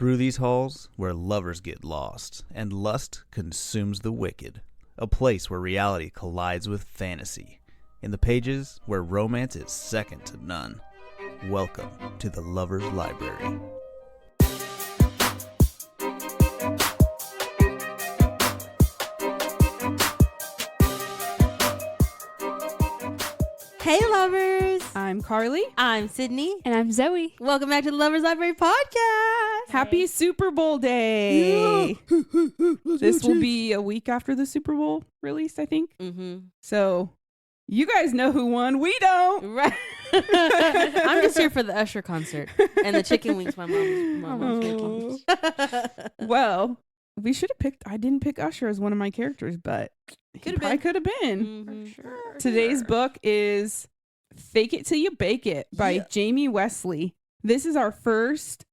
Through these halls, where lovers get lost, and lust consumes the wicked. A place where reality collides with fantasy. In the pages, where romance is second to none. Welcome to the Lover's Library. Hey lovers! I'm Carly. I'm Sydney. And I'm Zoe. Welcome back to the Lover's Library podcast. Happy Super Bowl Day. This will be a week after the Super Bowl release, I think. Mm-hmm. So you guys know who won. We don't. Right. I'm just here for the Usher concert and the chicken wings my mom's making. Well, we should have picked. I didn't pick Usher as one of my characters, but Could he could have been. Mm-hmm. Sure. Today's book is Fake It Till You Bake It by Jamie Wesley. This is our first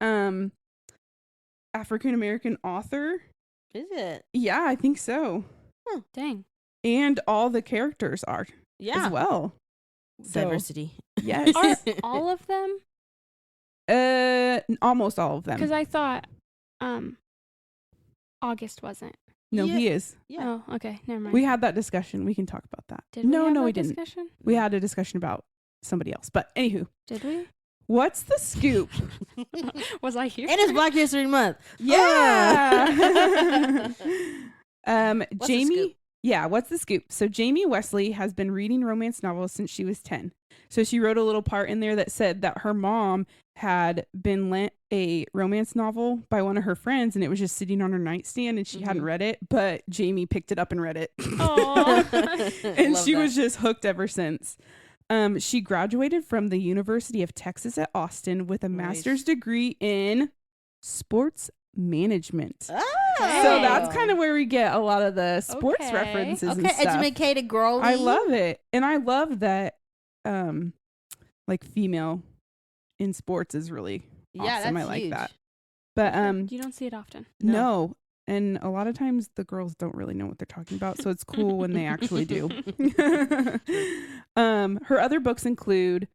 African-American author. Is it? Yeah, I think so. Dang. And all the characters are as well. So, Diversity. yes. Are all of them? Almost all of them. Because I thought August wasn't. No, Yeah. he is. Yeah. Oh, okay. Never mind. We had that discussion. We can talk about that. Did we no, have no, that we didn't. discussion? We had a discussion about somebody else. But anywho, Did we? what's the scoop? Was I here? And it's Black History Month. Yeah. What's the Jamie. scoop? Yeah, what's the scoop? So Jamie Wesley has been reading romance novels since she was 10. So she wrote a little part in there that said that her mom had been lent a romance novel by one of her friends and it was just sitting on her nightstand and she hadn't read it, but Jamie picked it up and read it. Aww. And Love she that. was just hooked ever since. She graduated from the University of Texas at Austin with a master's degree in sports management. Oh. So that's kind of where we get a lot of the sports Okay. references and Okay, stuff. educated girl. I love it. And I love that like female in sports is really awesome. I like that. But You don't see it often. no. And a lot of times the girls don't really know what they're talking about, so it's cool when they actually do. Her other books include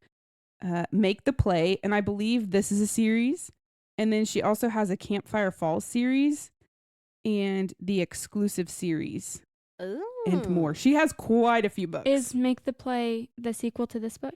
Make the Play, and I believe this is a series. And then she also has a Campfire Falls series and the exclusive series and more. She has quite a few books. Is Make the Play the sequel to this book?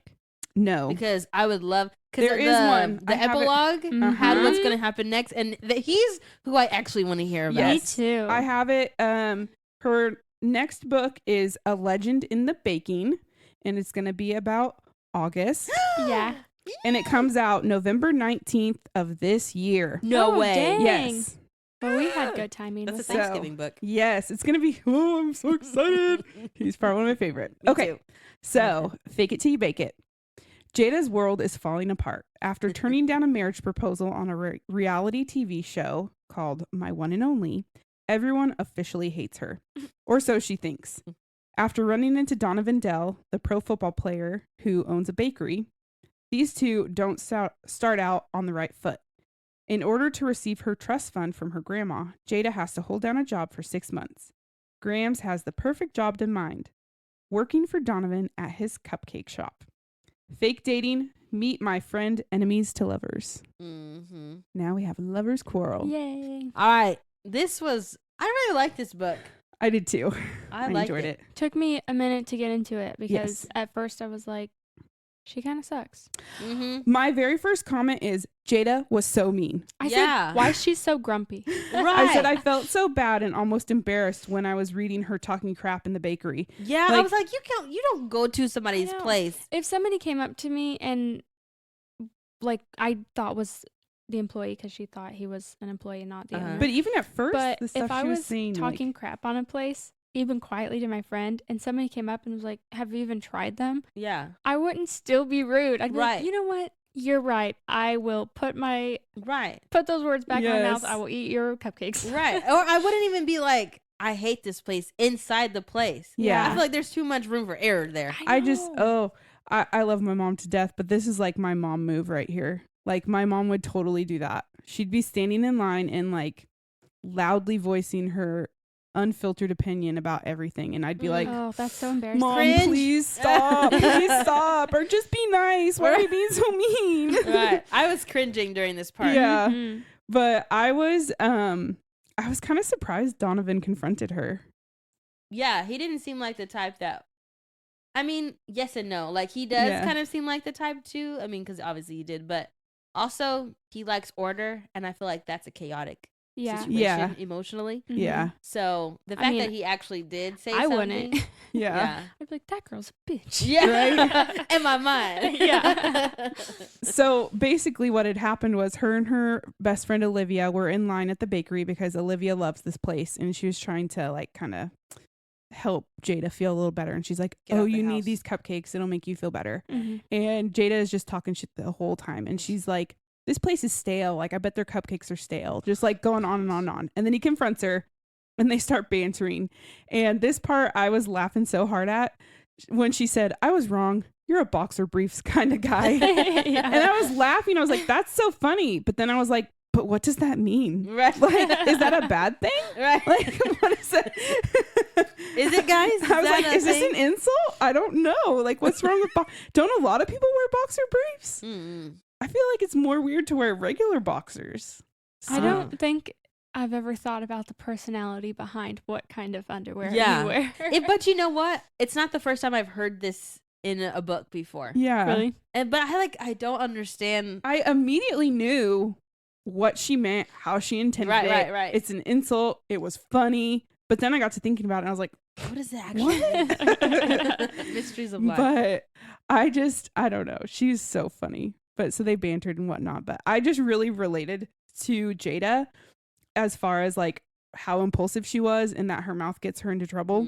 No. Because I would love. There is one. The I have it- epilogue Mhm. had what's going to happen next, and he's who I actually want to hear about. Yes. Me too. I have it. Her next book is A Legend in the Baking, and it's going to be about August. Yeah. And it comes out November 19th of this year. No Oh, way. dang. Yes. Well, we had good timing. That's a with that. Thanksgiving book. Yes, it's going to be, oh, I'm so excited. He's probably one of my favorite. Me Okay, too. so Fake It Till You Bake It. Jada's world is falling apart. After turning down a marriage proposal on a reality TV show called My One and Only, everyone officially hates her. Or so she thinks. After running into Donovan Dell, the pro football player who owns a bakery, these two don't start out on the right foot. In order to receive her trust fund from her grandma, Jada has to hold down a job for 6 months. Grams has the perfect job in mind, working for Donovan at his cupcake shop. Fake dating, meet my friend, enemies to lovers. Mm-hmm. Now we have a lover's quarrel. Yay. All right. I really like this book. I did too. I I liked enjoyed it. Took me a minute to get into it because Yes. at first I was like, she kind of sucks. Mm-hmm. My very first comment is Jada was so mean. I Yeah. said, why is she so grumpy? Right. I said I felt so bad and almost embarrassed when I was reading her talking crap in the bakery. Yeah, I Like- was like, you don't go to somebody's I know. place. If somebody came up to me and like I thought was the employee because she thought he was an employee, not the owner. But even at first, But the stuff if I she was was saying, talking crap on a place, even quietly to my friend, and somebody came up and was like, have you even tried them? Yeah. I wouldn't still be rude. I'd be Right. like, you know what? You're right. I will put those words back in my mouth. Yes. I will eat your cupcakes. Right. Or I wouldn't even be like, I hate this place inside the place. Yeah. I feel like there's too much room for error there. I just, know. I love my mom to death, but this is like my mom move right here. Like my mom would totally do that. She'd be standing in line and like loudly voicing her unfiltered opinion about everything. And I'd be like, oh, that's so embarrassing. Mom, Cringe. please stop. Please stop. Or just be nice. Why are you being so mean? Right. I was cringing during this part. Yeah. Mhm. But I was kind of surprised Donovan confronted her. Yeah, he didn't seem like the type that. I mean, yes and no. Like, he does kind of seem like the type too. I mean, because obviously he did, but also he likes order, and I feel like that's a chaotic situation emotionally. Mm-hmm. Yeah. So the fact that he actually did say something. Wouldn't. Yeah. I'd be like, that girl's a bitch. Yeah. Right? In my mind. Yeah. So basically what had happened was her and her best friend Olivia were in line at the bakery because Olivia loves this place, and she was trying to like kind of help Jada feel a little better. And she's like, oh, you need these cupcakes. It'll make you feel better. Mm-hmm. And Jada is just talking shit the whole time. And she's like, this place is stale. Like, I bet their cupcakes are stale. Just like going on and on and on. And then he confronts her and they start bantering. And this part I was laughing so hard at when she said, I was wrong. You're a boxer briefs kind of guy. Yeah. And I was laughing. I was like, that's so funny. But then I was like, but what does that mean? Right. Like, is that a bad thing? Right. Like, what is that? Is it, guys? I was like, is this an insult? I don't know. Like, what's wrong with don't a lot of people wear boxer briefs? Mm-mm. I feel like it's more weird to wear regular boxers. I don't think I've ever thought about the personality behind what kind of underwear Yeah. you wear. But you know what? It's not the first time I've heard this in a book before. Yeah. Really? But I don't understand. I immediately knew what she meant, how she intended it. Right. It's an insult. It was funny. But then I got to thinking about it and I was like, What is that actually? Mysteries of life. but I don't know. She's so funny. But so they bantered and whatnot. But I just really related to Jada as far as like how impulsive she was and that her mouth gets her into trouble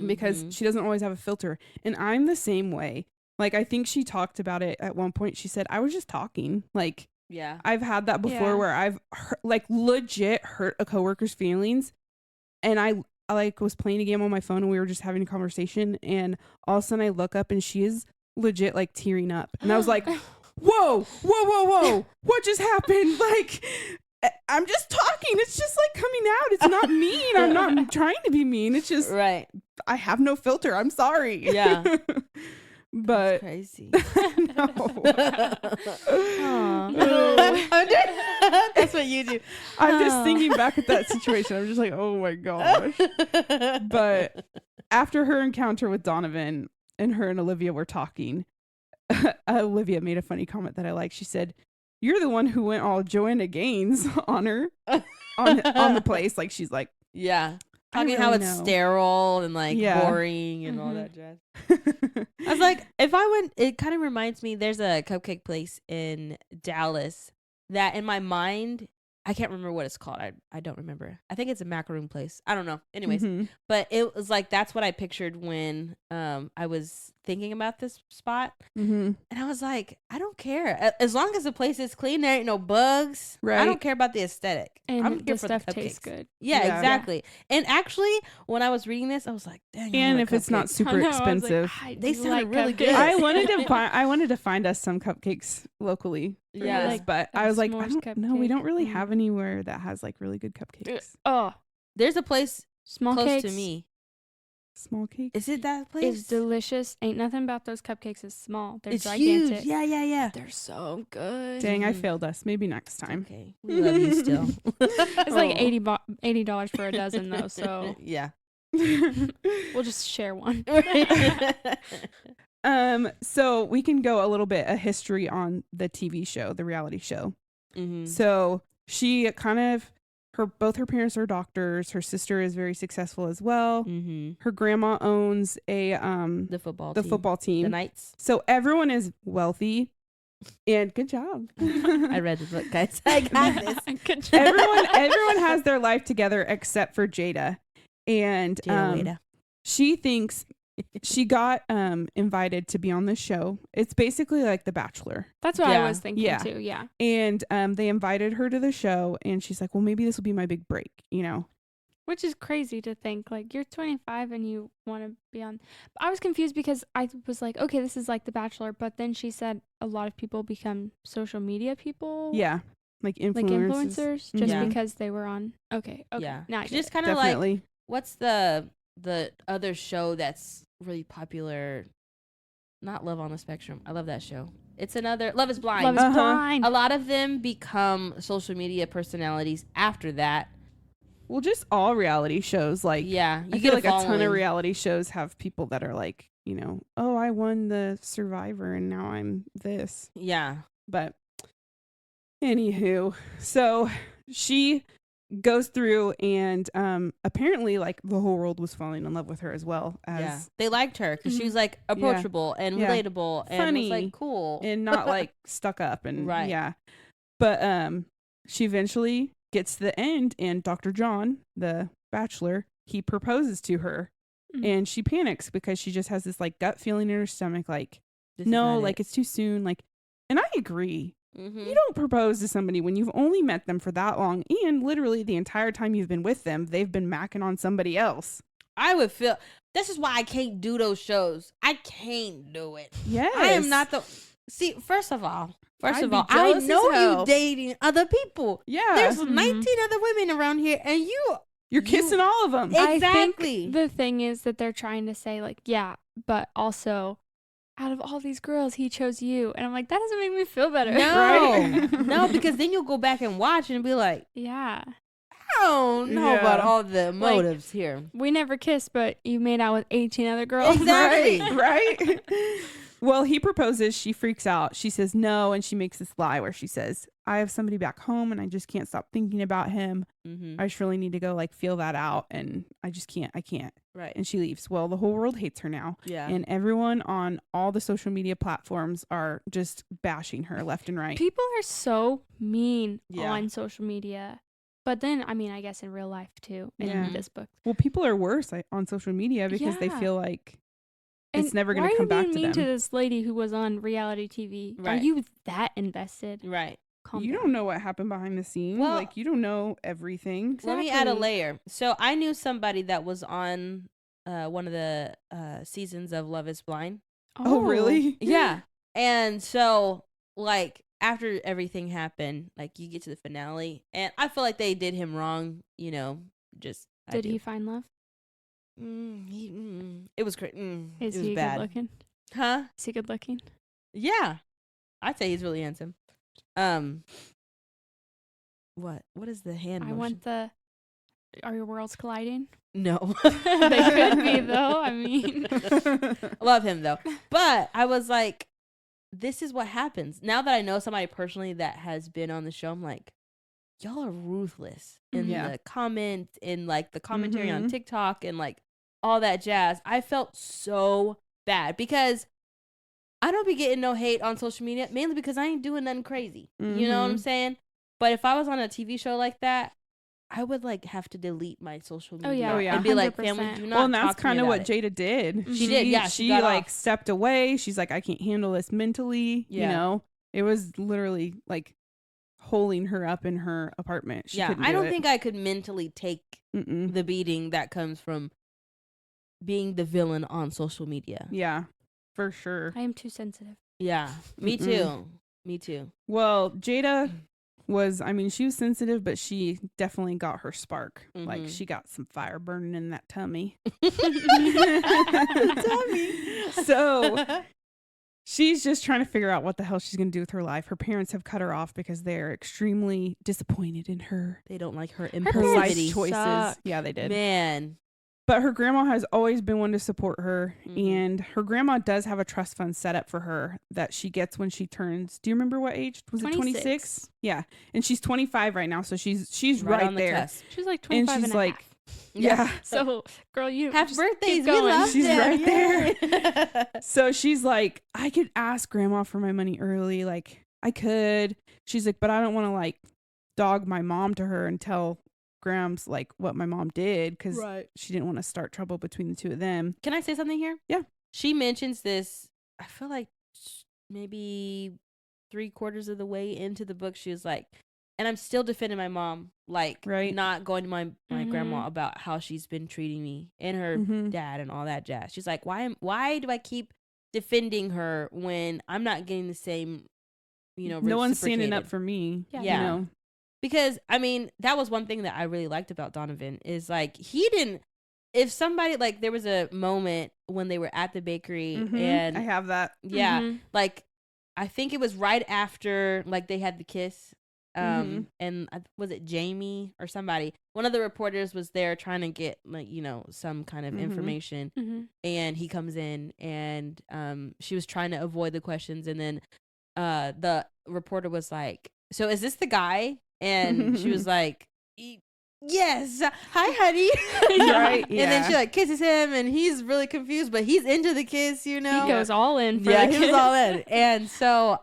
because she doesn't always have a filter. And I'm the same way. Like, I think she talked about it at one point. She said, I was just talking. Like, yeah, I've had that before where I've like legit hurt a coworker's feelings. And I like was playing a game on my phone and we were just having a conversation. And all of a sudden I look up and she is legit like tearing up. And I was like, whoa, what just happened? Like, I'm just talking. It's just like coming out. It's not mean. I'm not trying to be mean. It's just, right. I have no filter. I'm sorry. Yeah. But That's crazy. no. That's what you do. I'm just thinking back at that situation. I'm just like, oh my gosh. But after her encounter with Donovan and her and Olivia were talking, Olivia made a funny comment that I like. She said, you're the one who went all Joanna Gaines on her on the place. Like, she's like, yeah. I Talking really how it's know. sterile and like boring and all that jazz. I was like, if I went, it kind of reminds me, there's a cupcake place in Dallas that in my mind, I can't remember what it's called. I don't remember. I think it's a macaroon place. I don't know. Anyways, but it was like, that's what I pictured when I was thinking about this spot. And I was like, I don't care. As long as the place is clean, there ain't no bugs. Right. I don't care about the aesthetic. And I'm here the for stuff the tastes cupcakes. good. Yeah, Yeah. exactly. And actually, when I was reading this, I was like, dang. I And want a if it's not cupcake. super I know, I was like, expensive. I They do sounded like really cupcakes. good. I wanted to find us some cupcakes locally. Yeah. Like but a I was like, I s'mores don't know. We don't really cupcake. have anywhere that has like really good cupcakes. Oh, There's a place small close cakes to me. Small cakes. Is it that place? is delicious. Ain't nothing about those cupcakes is small. They're It's gigantic. huge. Yeah. They're so good. Dang, I Mhm. failed us. Maybe next time. Okay. We love you still. It's like Oh. $80 for a dozen though, so Yeah. we'll just share one. So we can go a little bit a history on the TV show, the reality show. So she kind of both her parents are doctors. Her sister is very successful as well. Her grandma owns a The football the team. football team. The Knights. So everyone is wealthy, and good job. I read the book, guys. I got this. Good job. everyone has their life together except for Jada, and Jada. she thinks she got invited to be on this show. It's basically like The Bachelor. That's what Yeah. I was thinking Yeah. too. Yeah. And they invited her to the show, and she's like, well, maybe this will be my big break, you know? Which is crazy to think. Like, you're 25 and you want to be on. I was confused because I was like, okay, this is like The Bachelor. But then she said a lot of people become social media people. Yeah. Like influencers. Like influencers just Yeah. because they were on. Okay. Yeah. Now I get Just it. kind of like, Definitely. what's the other show that's really popular? Not Love on the Spectrum. I love that show. It's another Love is Blind. Love is Blind. A lot of them become social media personalities after that. Well, just all reality shows. Like, yeah, I feel like a ton of reality shows have people that are like, you know, oh, I won the Survivor and now I'm this. Yeah. But anywho, so she goes through and apparently like the whole world was falling in love with her as well. As they liked her because she was like approachable and relatable and funny, was like cool and not like stuck up and right. Yeah. But she eventually gets to the end and Dr. John, the bachelor, he proposes to her and she panics because she just has this like gut feeling in her stomach like, no, like it's too soon. Like, and I agree. You don't propose to somebody when you've only met them for that long and literally the entire time you've been with them, they've been macking on somebody else. I would feel, this is why I can't do those shows. I can't do it. Yes. I am not the, see, first of all, I know you dating other people. Yeah. There's 19 other women around here and you're kissing all of them. Exactly. I think the thing is that they're trying to say like, yeah, but also out of all these girls, he chose you. And I'm like, that doesn't make me feel better. No. Right? No, because then you'll go back and watch and be like, yeah, I don't know about all the motives here. We never kissed, but you made out with 18 other girls. Exactly. Right? Well, he proposes. She freaks out. She says no. And she makes this lie where she says, I have somebody back home and I just can't stop thinking about him. I just really need to go like feel that out. And I just can't. I can't. Right. And she leaves. Well, the whole world hates her now. Yeah. And everyone on all the social media platforms are just bashing her left and right. People are so mean on social media. But then, I mean, I guess in real life too, in this book. Well, people are worse on social media because they feel like it's never going to come back to them. Why are you being mean to this lady who was on reality TV? Right. Are you that invested? Right. You don't know what happened behind the scenes. Well, like, you don't know everything. Exactly. Let me add a layer. So I knew somebody that was on one of the seasons of Love is Blind. Oh, really? Yeah. And so, like, after everything happened, like, you get to the finale, and I feel like they did him wrong, you know, just... Did he find love? It was crazy. Is it was he bad. good looking? Huh? Is he good looking? Yeah. I'd say he's really handsome. What is the hand motion? I want the... Are your worlds colliding? No. They could be, though. I mean... Love him, though. But I was like, this is what happens. Now that I know somebody personally that has been on the show, I'm like, y'all are ruthless in the comments, in like the commentary on TikTok and like all that jazz. I felt so bad because I don't be getting no hate on social media, mainly because I ain't doing nothing crazy. You know what I'm saying? But if I was on a TV show like that, I would like have to delete my social media and be 100%. Like, family, do not. Well, and that's kind of what Jada did. She did, yeah. She like stepped away. She's like, I can't handle this mentally. You know, it was literally like holding her up in her apartment. She I don't think I could mentally take the beating that comes from being the villain on social media. Yeah, for sure. I am too sensitive. Yeah, me too. Me too. Well, Jada was, I mean, she was sensitive, but she definitely got her spark. Like, she got some fire burning in that tummy. So she's just trying to figure out what the hell she's going to do with her life. Her parents have cut her off because they're extremely disappointed in her. They don't like her life choices. Yeah, they did. Man. But her grandma has always been one to support her. And her grandma does have a trust fund set up for her that she gets when she turns, do you remember what age? Was 26. It 26? Yeah. And she's 25 right now. So she's right there. She's like 25 and she's like, half. Yeah. So, girl, you have birthdays. We love she's right there. So she's like, I could ask grandma for my money early. Like, I could. She's like, but I don't want to like dog my mom to her and tell Grams like what my mom did because she didn't want to start trouble between the two of them. Can I say something here? Yeah. She mentions this, I feel like maybe 3/4 of the way into the book. She was like, and I'm still defending my mom, like not going to my grandma about how she's been treating me and her dad and all that jazz. She's like, why do I keep defending her when I'm not getting the same, you know, no one's standing up for me. Yeah. You know? Because, I mean, that was one thing that I really liked about Donovan is, like, he didn't, if somebody, like, there was a moment when they were at the bakery and. I have that. Yeah. Like, I think it was right after like they had the kiss. And was it Jamie or somebody? One of the reporters was there trying to get like, you know, some kind of information. And he comes in and she was trying to avoid the questions. And then the reporter was like, so is this the guy? And she was like, yes, hi, honey. Right, yeah. And then she like kisses him and he's really confused, but he's into the kiss, you know? He goes all in for yeah, the he kiss. was all in. And so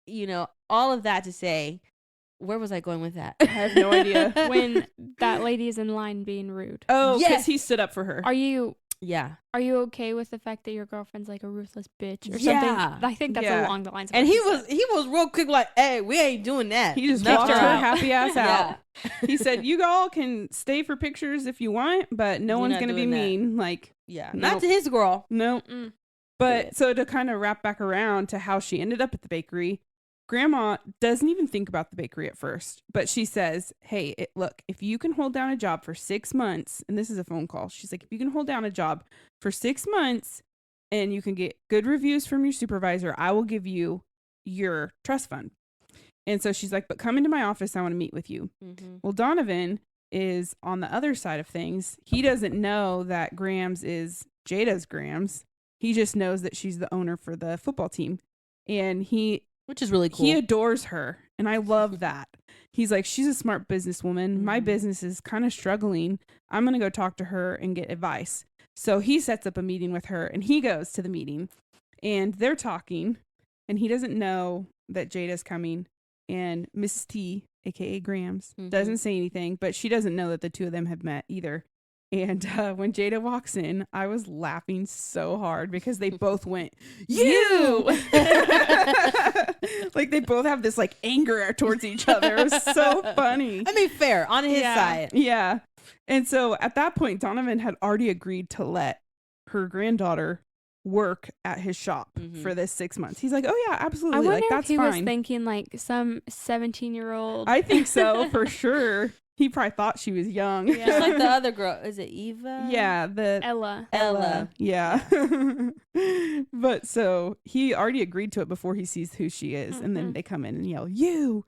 you know, all of that to say, where was I going with that? I have no idea. When that lady is in line being rude. Oh, because Yes. he stood up for her. Are you okay with the fact that your girlfriend's like a ruthless bitch or Yeah. something? I think that's Yeah. along the lines of And what he was real quick like, hey, we ain't doing that. He just Left walked her out. happy ass out. Yeah. He said, you all can stay for pictures if you want, but no You're one's not going to be doing that. mean. Like, Yeah. Nope. Not to his girl. no. Mm. But so to kind of wrap back around to how she ended up at the bakery, Grandma doesn't even think about the bakery at first, but she says, hey, look, if you can hold down a job for 6 months, and this is a phone call, she's like, if you can hold down a job for 6 months and you can get good reviews from your supervisor, I will give you your trust fund. And so she's like, but come into my office, I want to meet with you. Well, Donovan is on the other side of things. He doesn't know that Grams is Jada's Grams. He just knows that she's the owner for the football team. And Which is really cool. he adores her, and I love that. He's like, she's a smart businesswoman. My business is kind of struggling. I'm going to go talk to her and get advice. So he sets up a meeting with her, and he goes to the meeting, and they're talking, and he doesn't know that Jada's coming, and Mrs. T, a.k.a. Grams, doesn't say anything, but she doesn't know that the two of them have met either. And when Jada walks in, I was laughing so hard because they both went, you! Like they both have this like anger towards each other. It was so funny. I mean, fair on his side. Yeah. And so at that point, Donovan had already agreed to let her granddaughter work at his shop for this 6 months. He's like, oh yeah, absolutely. I wonder like that's if he fine. was thinking like some 17-year-old. I think so for sure. He probably thought she was young. Just like the other girl. Is it Eva? Yeah, the Ella. Yeah. But so he already agreed to it before he sees who she is. And then they come in and yell, you.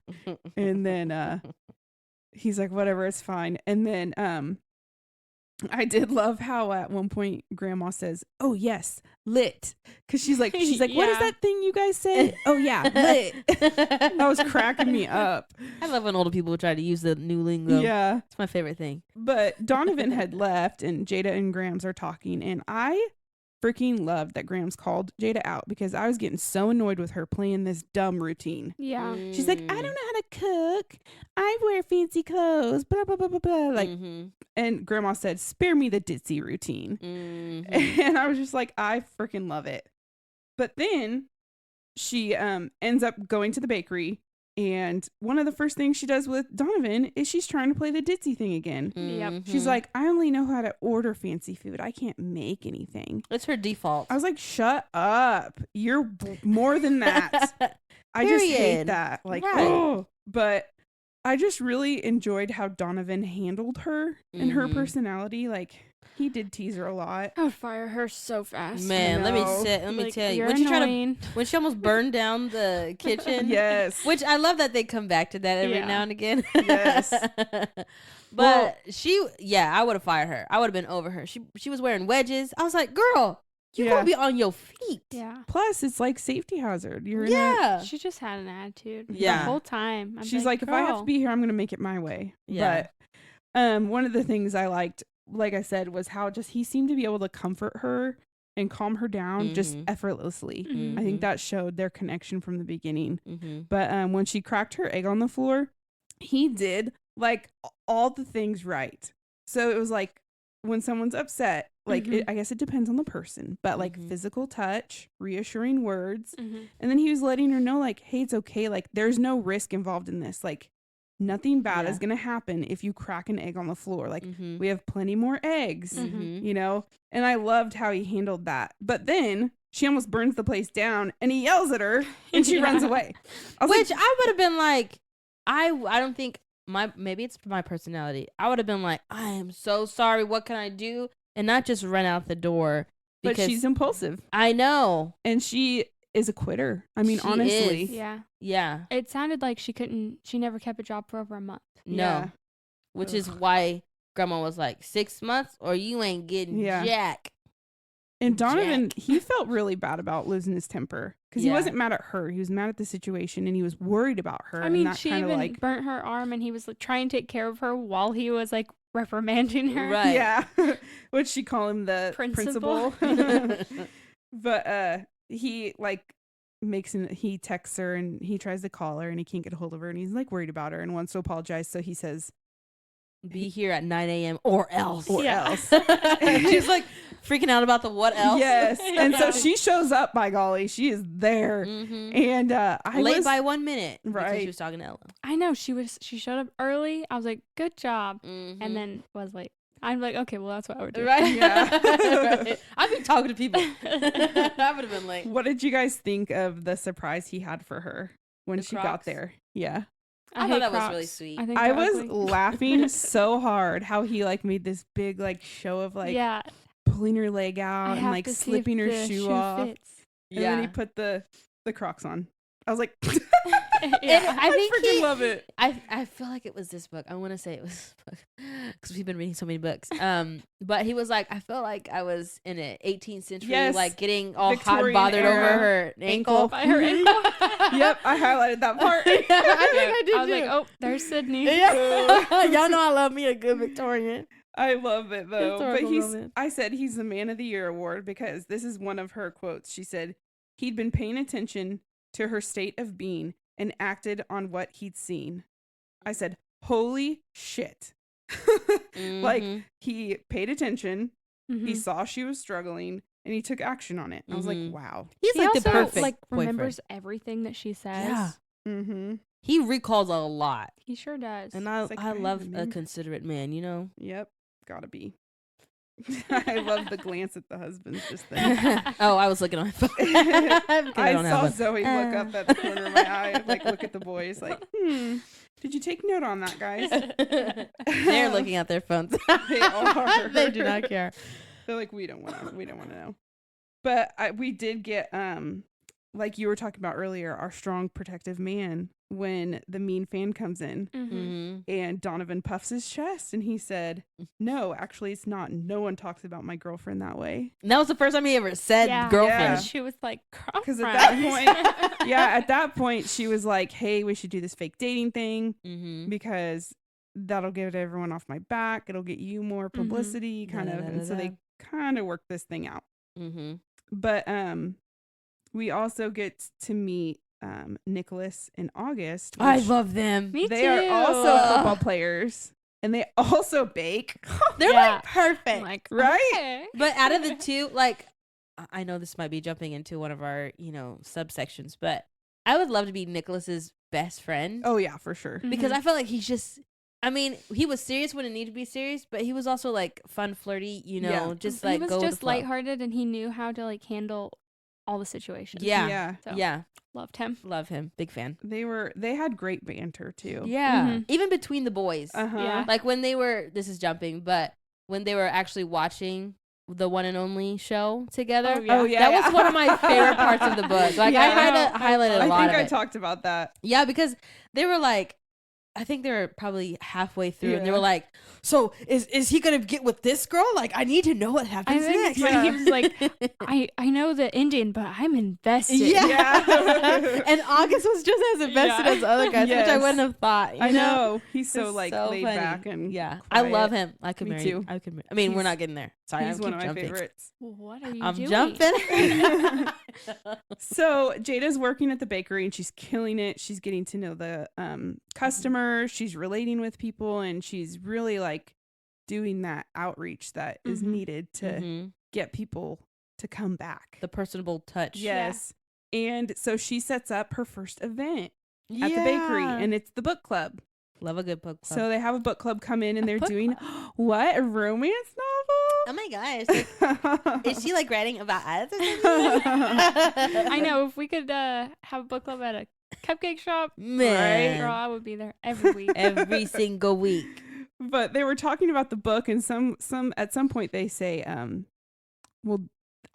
And then he's like, whatever, it's fine. And then I did love how at one point Grandma says, oh yes, lit. Because she's like, what is that thing you guys say? Oh yeah, lit. That was cracking me up. I love when older people try to use the new lingo. Yeah. It's my favorite thing. But Donovan had left and Jada and Grams are talking. And I freaking loved that Grams called Jada out because I was getting so annoyed with her playing this dumb routine. Yeah. She's like, I don't know how to cook. I wear fancy clothes. Blah, blah, blah, blah, blah. Like, and Grandma said, spare me the ditzy routine. And I was just like, I freaking love it. But then she ends up going to the bakery. And one of the first things she does with Donovan is she's trying to play the ditzy thing again. Yep. She's like, I only know how to order fancy food. I can't make anything. It's her default. I was like, shut up. You're more than that. I just hate Period. that. Like, Right. oh. But I just really enjoyed how Donovan handled her and her personality. Like, he did tease her a lot. I would fire her so fast. Man, let me Like, tell you. you're When annoying. when she almost burned down the kitchen. Yes. Which I love that they come back to that every Yeah. now and again. Yes. But I would have fired her. I would have been over her. She was wearing wedges. I was like, girl, you Yeah. gonna be on your feet. Yeah. Plus, it's like safety hazard. You're in Yeah. She just had an attitude. Yeah. The whole time. I'm She's like, if I have to "Girl." be here, I'm going to make it my way. Yeah. But one of the things I liked, like I said, was how just he seemed to be able to comfort her and calm her down just effortlessly. Mhm. I think that showed their connection from the beginning. Mm-hmm. But when she cracked her egg on the floor, he did like all the things right. So it was like when someone's upset, like I guess it depends on the person, but like physical touch, reassuring words. And then he was letting her know like, hey, it's okay. Like there's no risk involved in this. Like nothing bad is going to happen if you crack an egg on the floor. Like we have plenty more eggs, you know? And I loved how he handled that. But then she almost burns the place down and he yells at her and she runs away. Which I would have been like, I don't think maybe it's my personality. I would have been like, I am so sorry. What can I do? And not just run out the door. But she's impulsive. I know. And she is a quitter. I mean, She honestly. is. Yeah. Yeah. It sounded like she never kept a job for over a month. No. Yeah. Which is why grandma was like, 6 months or you ain't getting jack. And Donovan, he felt really bad about losing his temper because he Yeah. wasn't mad at her. He was mad at the situation and he was worried about her. I mean, and that she kind of even like, burnt her arm and he was like, trying to take care of her while he was like reprimanding her. Right. yeah. Would she call him the principal? But he like he texts her and he tries to call her and he can't get a hold of her and he's like worried about her and wants to apologize. So he says, Be here at 9 a.m. or else. or else. She's like freaking out about the what else. Yes. And so she shows up, by golly. She is there. Mm-hmm. And I late was by 1 minute. Because Right. she was talking to Ella. I know she showed up early. I was like, good job. Mhm. And then was like, I'm like, okay, well, that's what I would do. Right. Yeah. Right. I've been talking to people. I would have been late. What did you guys think of the surprise he had for her when The she got Crocs? there? Yeah. I thought hate that was Crocs. really sweet. I think I they're was ugly. laughing so hard how he like made this big like show of like yeah, pulling her leg I out and have like to see slipping if her the shoe off. fits. And then he put the Crocs on. I was like, Yeah. I think freaking love it. I feel like it was this book. I want to say it was this book because we've been reading so many books. But he was like, I feel like I was in an 18th century, Yes. like getting all hot and Victorian bothered over era her ankle. By her ankle. Yep, I highlighted that part. I think I did I was too. like, oh, there's Sydney. Yeah. Y'all know I love me a good Victorian. I love it though. But Historical romance. I said he's the Man of the Year award because this is one of her quotes. She said he'd been paying attention to her state of being and acted on what he'd seen. I said, holy shit. Like Mhm. he paid attention, he Mhm. saw she was struggling, and he took action on it. I was like, Mhm. wow. He's He like also the perfect like boyfriend. remembers everything that she says. Yeah. Mm-hmm. He recalls a lot, He sure does. and I It's like, I I love a remember. considerate man. You know. Yep. Gotta be. I love the glance at the husband's just there. Oh, I was looking on my phone. I don't have saw one. Zoe look up at the corner of my eye, like look at the boys, like, did you take note on that, guys? They're looking at their phones. They are. They do not care. They're like, we don't want to know. But we did get, like you were talking about earlier, our strong protective man when the mean fan comes in Mhm. Mm-hmm. and Donovan puffs his chest and he said, no, actually it's not. No one talks about my girlfriend that way. And that was the first time he ever said Yeah. girlfriend. Yeah. She was like, Because at girlfriend. that point, yeah, at that point she was like, hey, we should do this fake dating thing Mm-hmm. because that'll get everyone off my back. It'll get you more publicity, kind of. And so they kind of worked this thing out. Mm-hmm. But we also get to meet Nicholas and August. I which love them. Me they too. are also football players and they also bake. They're Yeah. like perfect. I'm like, Right? okay. But out of the two, like, I know this might be jumping into one of our, subsections, but I would love to be Nicholas's best friend. Oh yeah, for sure. Because I feel like he's just, he was serious when it needed to be serious, but he was also like fun, flirty, Yeah. just he like was go with just the flow. lighthearted and he knew how to like handle all the situations. Yeah. Yeah. So, Yeah. loved him. Love him. Big fan. They had great banter too. Yeah. Mhm. Even between the boys. Uh-huh. Yeah. Like when they were, this is jumping, but when they were actually watching the One and Only show together. Oh, yeah. Oh, yeah, That was one of my favorite parts of the book. Like Yeah. I highlighted a lot I think of I it. talked about that. Yeah, because they were like, I think they were probably halfway through, and they Yeah. were like, "So is he gonna get with this girl? Like, I need to know what I happens think next." when he was like, I know the Indian, but I'm invested. Yeah. Yeah. And August was just as invested Yeah. as the other guys, which I Yes. wouldn't have thought. You I know. He's so It's like so laid funny. back and Yeah, I love quiet. him. I could Me marry. too. I could. I mean, we're He's- not getting there. Sorry, He's I one keep of my jumping. favorites. What are you I'm doing? jumping. So Jada's working at the bakery and she's killing it. She's getting to know the customers. She's relating with people and she's really like doing that outreach that is Mhm. needed to Mhm. get people to come back. The personable touch. Yes. And so she sets up her first event at the bakery and it's the book club. Love a good book club. So they have a book club come in and A they're book doing what? A romance oh my gosh, novel? is she like writing about us? Or I know if we could have a book club at a cupcake shop, man. girl, I would be there every week. Every single week. But they were talking about the book and some at some point they say well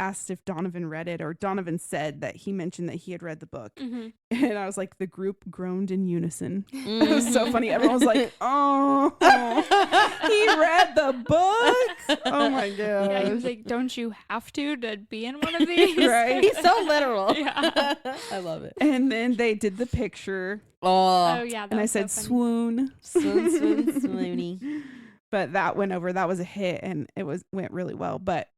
asked if Donovan read it, or Donovan said that he mentioned that he had read the book. Mm-hmm. And I was like, the group groaned in unison. Mm-hmm. It was so funny. Everyone was like, oh, he read the book. Oh my god. Yeah, he was like, don't you have to be in one of these? Right? He's so literal. Yeah. I love it. And then they did the picture, Oh, yeah. That and I was said, so funny. swoon. Swoon, swoony. But that went over. That was a hit, and went really well. But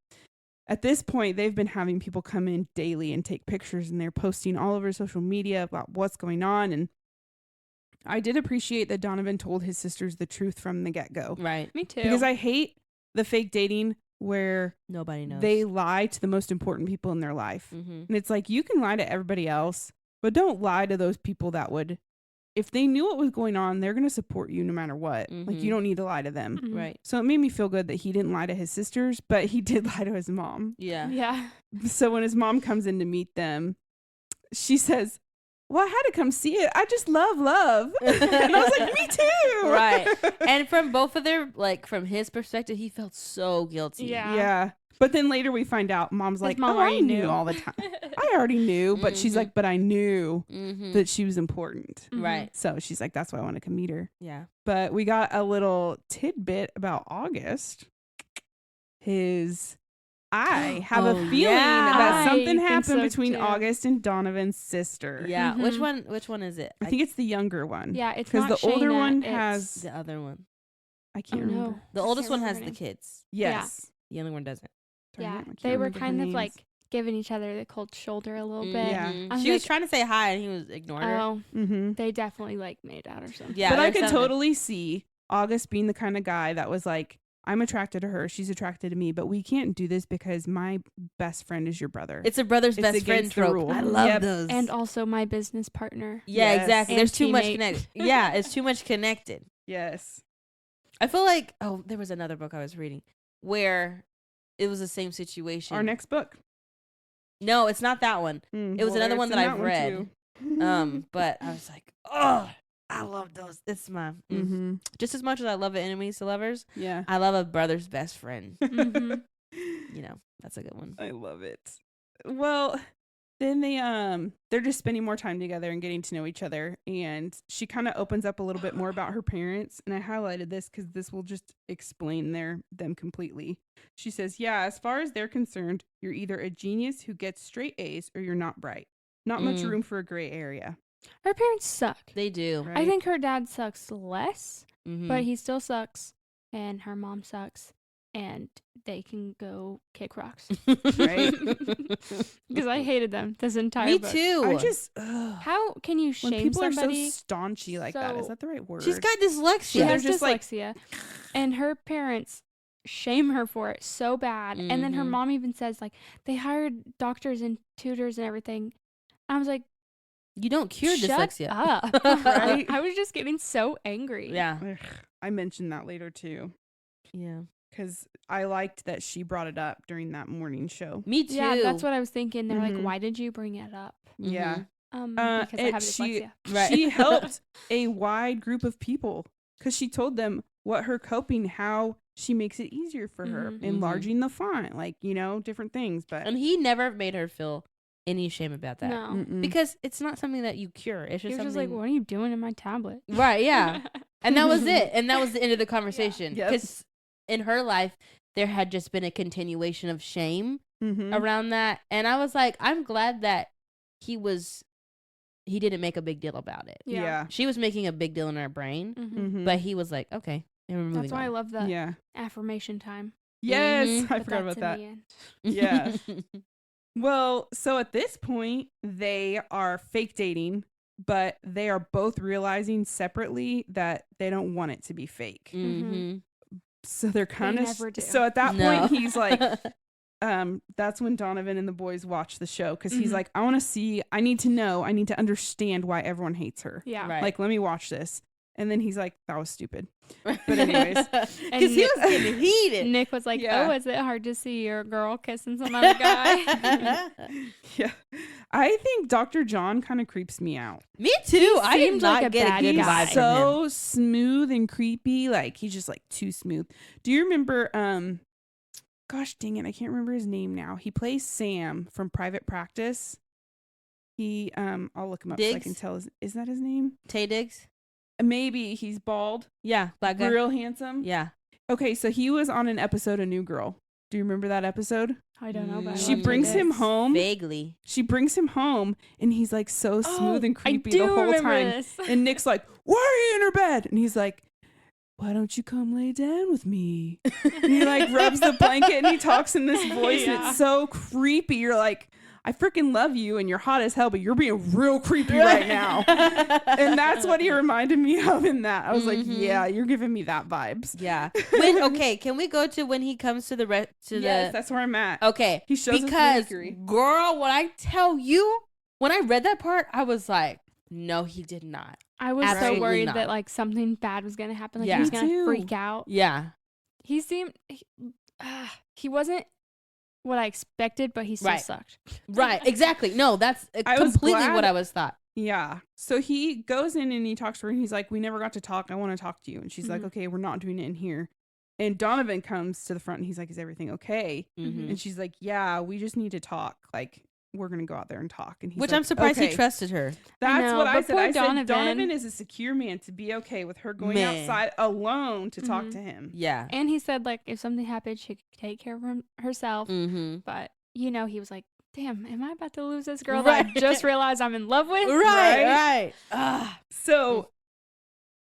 at this point, they've been having people come in daily and take pictures, and they're posting all over social media about what's going on. And I did appreciate that Donovan told his sisters the truth from the get-go. Right. Me too. Because I hate the fake dating where Nobody knows. they lie to the most important people in their life. Mm-hmm. And it's like, you can lie to everybody else, but don't lie to those people that would, if they knew what was going on, they're going to support you no matter what. Like, Mhm. you don't need to lie to them. Mhm. Right. So it made me feel good that he didn't lie to his sisters, but he did lie to his mom. Yeah. Yeah. So when his mom comes in to meet them, she says, well, I had to come see it. I just love love. And I was like, me too. Right. And from both of their, like, from his perspective, he felt so guilty. Yeah. Yeah. But then later we find out mom's like, mom oh, I already knew knew. all the time. I already knew, but she's Mhm. like, but I knew Mm-hmm. that she was important. Mhm. Right. So she's like, that's why I want to come meet her. Yeah. But we got a little tidbit about August. I have Oh, a feeling yeah. that I something think happened so, between too. August and Donovan's sister. Yeah. Mhm. Which one is it? I think it's the younger one. Yeah, it's because not the older Shayna, one it's- has, the other one. I can't Oh, no. remember. The I oldest can't one has remember the her name. kids. Yes. The other one doesn't. Darn Yeah, it, I can't they were remember her kind of names. like giving each other the cold shoulder a little bit. Yeah. Mhm. I was She was like, trying to say hi and he was ignoring her. Oh, Mm-hmm. they definitely like made out or something. Yeah. but I there's could something. totally see August being the kind of guy that was like, I'm attracted to her, she's attracted to me, but we can't do this because my best friend is your brother. It's a brother's It's best friend against the trope. rule. I love Yep. those. And also my business partner. yeah, Yes. exactly. And There's too much teammate. connected. Yeah, it's too much connected. Yes. I feel like, there was another book I was reading where it was the same situation. Our next book. No, it's not that one. It was another one that I've read. But I was like, oh, I love those. It's my Mm-hmm. just as much as I love enemies to lovers. Yeah. I love a brother's best friend. Mhm. You know, that's a good one. I love it. Well, then they're just spending more time together and getting to know each other, and she kind of opens up a little bit more about her parents, and I highlighted this because this will just explain them completely. She says, yeah, as far as they're concerned, you're either a genius who gets straight A's or you're not bright. Not much Mm. room for a gray area. Her parents suck. They do. Right? I think her dad sucks less, Mhm. but he still sucks, and her mom sucks, and they can go kick rocks. Right? Because I hated them this entire Me book. too. I just How can you when shame people somebody? are so staunchy like that, is so- that the right word? She's got dyslexia. She Yeah, has they're just like- dyslexia, and her parents shame her for it so bad. And then her Mhm. mom even says like they hired doctors and tutors and everything. I was like, You don't cure shut dyslexia. up. Right? I was just getting so angry. Yeah. Ugh, I mentioned that later too, Yeah. because I liked that she brought it up during that morning show. Me too. Yeah, that's what I was thinking. They're Mhm. like, why did you bring it up? Yeah. Because I have she dyslexia. Right. she helped a wide group of people because she told them what her coping, how she makes it easier for her, Mhm. enlarging the font, like, different things. But And he never made her feel any shame about that. No. Mm-mm. Because it's not something that you cure. It's just You're something. just like, what are you doing in my tablet? Right, yeah. And that was it. And that was the end of the conversation. Yep. Because in her life, there had just been a continuation of shame Mhm. around that. And I was like, I'm glad that he didn't make a big deal about it. Yeah. She was making a big deal in her brain, Mhm. Mhm. but he was like, okay. And we're moving That's why I on. love the yeah. affirmation time. Yes, Mhm. I But forgot that's about in that. the end. Yeah. Well, so at this point, they are fake dating, but they are both realizing separately that they don't want it to be fake. Mhm. So they're kind of never do. so at that No. point he's like that's when Donovan and the boys watch the show because he's Mhm. like, I need to know, I need to understand why everyone hates her. Yeah. Right. Like, let me watch this. And then he's like, that was stupid. But anyways. because he was getting heated. Nick was like, Yeah. oh, is it hard to see your girl kissing some other guy? Yeah. I think Dr. John kind of creeps me out. Me too. I did seemed not like a get a bad good He's vibe guy. from him. so smooth and creepy. Like, he's just like too smooth. Do you remember, gosh dang it, I can't remember his name now. He plays Sam from Private Practice. He I'll look him up so I can tell. Is that his name? Tay Diggs? Maybe. He's bald. Yeah, black guy. Real handsome. Yeah. Okay, so he was on an episode of New Girl. Do you remember that episode? I don't know. But She brings him home. Vaguely. She brings him home, and he's like so smooth and creepy the whole time. This. And Nick's like, "Why are you in her bed?" And he's like, "Why don't you come lay down with me?" And he like rubs the blanket and he talks in this voice, and it's so creepy. You're like, I freaking love you and you're hot as hell, but you're being real creepy right now. And that's what he reminded me of in that. I was like, yeah, you're giving me that vibes. Yeah. Okay, can we go to when he comes to the Yes, that's where I'm at. Okay. He shows because us the bakery. Girl, when I tell you, when I read that part, I was like, no, he did not. I was Absolutely so worried not. that like something bad was gonna happen. Like Yeah. he was Me gonna too. freak out. Yeah. He seemed he wasn't what I expected, but he still Right. sucked. Right. Exactly. No, that's I was completely glad- what I was thought. Yeah. So he goes in and he talks to her and he's like, we never got to talk. I want to talk to you. And she's like, okay, we're not doing it in here. And Donovan comes to the front and he's like, is everything okay? Mhm. And she's like, yeah, we just need to talk. Like, we're going to go out there and talk. And he's Which like, I'm surprised okay. he trusted her. That's know, what I but said. poor I said Donovan. Donovan is a secure man to be okay with her going Man. outside alone to talk to him. Yeah. And he said like if something happened, she could take care of herself. Mm-hmm. But he was like, damn, am I about to lose this girl Right. that I just realized I'm in love with? Right. Ah. So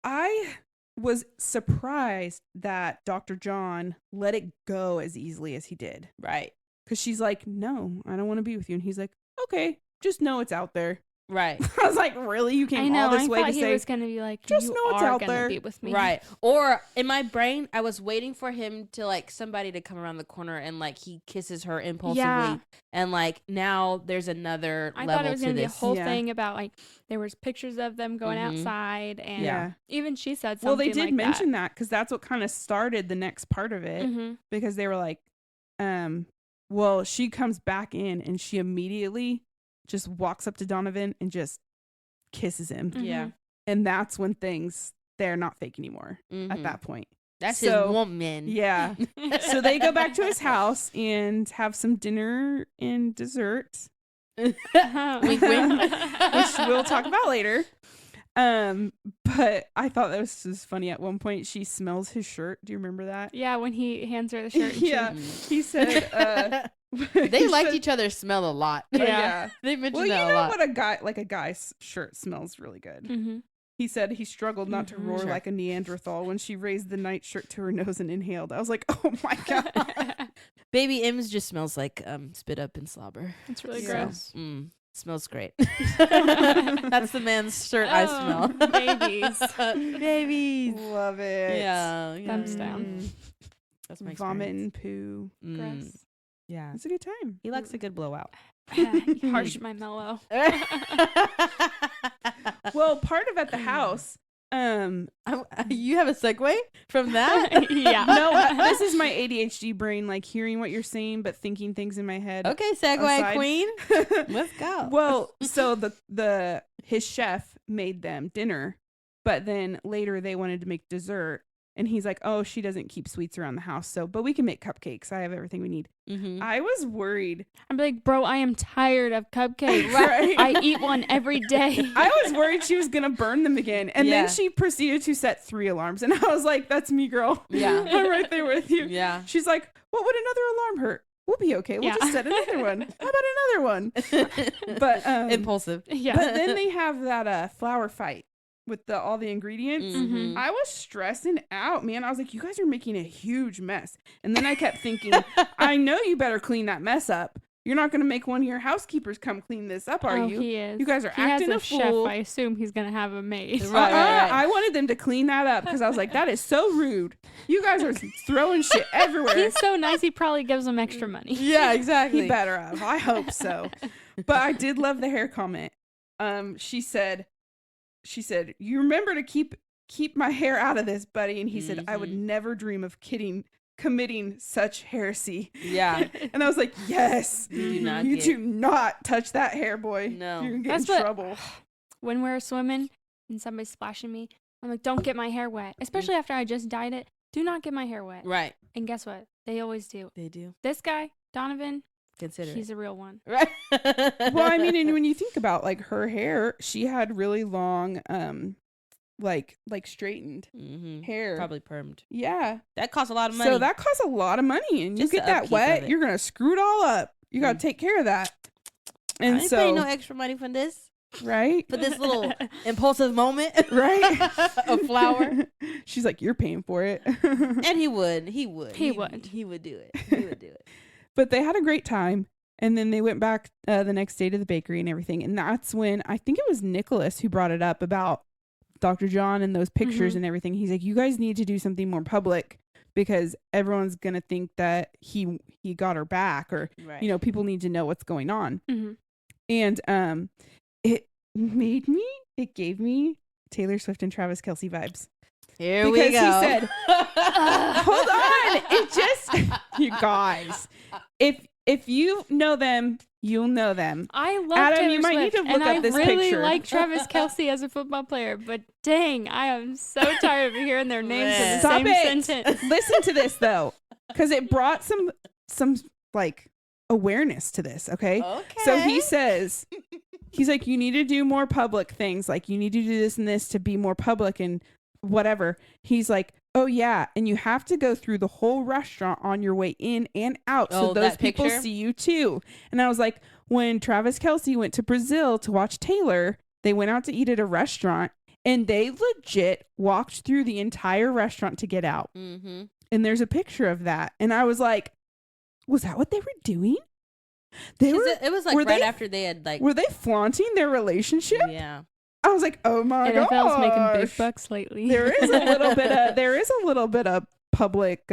I was surprised that Dr. John let it go as easily as he did. Right. Because she's like, no, I don't want to be with you. And he's like, okay, just know it's out there. Right. I was like, really? You I came know. all this I way thought to he say, was gonna be like, just you know it's are out gonna there. be with me. Right. Or in my brain, I was waiting for him to like somebody to come around the corner and like he kisses her impulsively. Yeah. And like now there's another I level thought it was to gonna be a this. whole Yeah. thing about like there was pictures of them going Mhm. outside, and Yeah. even she said something. well, they did like mention that because that's what kind of started the next part of it. Mm-hmm. Because they were like, well, she comes back in and she immediately just walks up to Donovan and just kisses him. Yeah. And that's when they're not fake anymore at Mhm. that point. That's So, his woman. Yeah. So they go back to his house and have some dinner and dessert, Wink, wink. which we'll talk about later. But I thought that was just funny. At one point, she smells his shirt. Do you remember that? Yeah, when he hands her the shirt. And Yeah. He said, They he liked said- each other's smell a lot. Yeah. They mentioned Well, you that a know lot. what a guy's shirt smells really good. Mm-hmm. He said he struggled not to Mhm. roar Sure. like a Neanderthal when she raised the nightshirt to her nose and inhaled. I was like, oh my God. Baby M's just smells like spit up and slobber. It's really Yeah. gross. Smells great. That's the man's shirt I smell. Babies. Babies. Love it. Yeah. Thumbs down. Mm. That's my Vomit experience. and poo. Gross. Yeah. It's a good time. He likes a good blowout. Harsh my mellow. Well, part of at the house, You have a segue from that? Yeah. no, this is my ADHD brain, like hearing what you're saying, but thinking things in my head. Okay, segue Aside. queen. Let's go. Well, so his chef made them dinner, but then later they wanted to make dessert, and he's like, "Oh, she doesn't keep sweets around the house, but we can make cupcakes. I have everything we need." Mm-hmm. I was worried. I'm like, bro, I am tired of cupcakes. Right. I eat one every day. I was worried she was gonna burn them again, and Yeah. then she proceeded to set 3 alarms, and I was like, "That's me, girl. Yeah. I'm right there with you." Yeah. She's like, "What would another alarm hurt? We'll be okay. We'll Yeah. just set another one. How about another one?" But Impulsive. Yeah. But then they have that flour fight with all the ingredients. Mhm. I was stressing out, man. I was like, you guys are making a huge mess. And then I kept thinking, I know you better clean that mess up. You're not going to make one of your housekeepers come clean this up, are you? He is. You guys are he acting has a chef. fool. I assume he's gonna have a maid. Right, right. I wanted them to clean that up because I was like, that is so rude. You guys are throwing shit everywhere. He's so nice. He probably gives them extra money. Yeah, exactly. He better have. I hope so. But I did love the hair comment. She said, you remember to keep my hair out of this, buddy. And he said, I would never dream of committing such heresy. Yeah. And I was like, yes, You do not you get- do not touch that hair, boy. No. You're going to get That's in what- trouble. When we're swimming and somebody's splashing me, I'm like, don't get my hair wet. Especially after I just dyed it. do not get my hair wet. Right. And guess what? They always do. They do. This guy, Donovan, Consider he's a real one. Right. Well, I mean, and when you think about like her hair, she had really long, like straightened hair. Probably permed. Yeah. That costs a lot of money. So that costs a lot of money, and Just you get the that upkeep wet, of it. you're gonna screw it all up. You gotta take care of that. And I ain't so, paying no extra money for this. right? For this little impulsive moment. Right. Of flour. She's like, you're paying for it. And he would. He would. He would. He would do it. He would do it. But they had a great time. And then they went back the next day to the bakery and everything. And that's when I think it was Nicholas who brought it up about Dr. John and those pictures and everything. He's like, you guys need to do something more public because everyone's going to think that he got her back, or, Right. you know, people need to know what's going on. Mm-hmm. And it gave me Taylor Swift and Travis Kelce vibes. Here Because we go. he said, hold on. It just, you guys, if you know them, you'll know them. I love Adam, Taylor you might need Swift, to look and up this I really picture. like Travis Kelce as a football player, but dang, I am so tired of hearing their names in the Stop same it. sentence. Listen to this though, because it brought some like awareness to this. Okay. So he says, he's like, you need to do more public things. Like you need to do this and this to be more public and whatever. He's like, oh yeah, and you have to go through the whole restaurant on your way in and out, so those that people picture? see you too. And I was like, when Travis Kelce went to Brazil to watch Taylor, they went out to eat at a restaurant, and they legit walked through the entire restaurant to get out. Mm-hmm. And there's a picture of that, and I was like, was that what they were doing? It was like were right they- after they had like. Were they flaunting their relationship? Yeah. I was like, oh my god, NFL's making big bucks lately. There is a little bit of public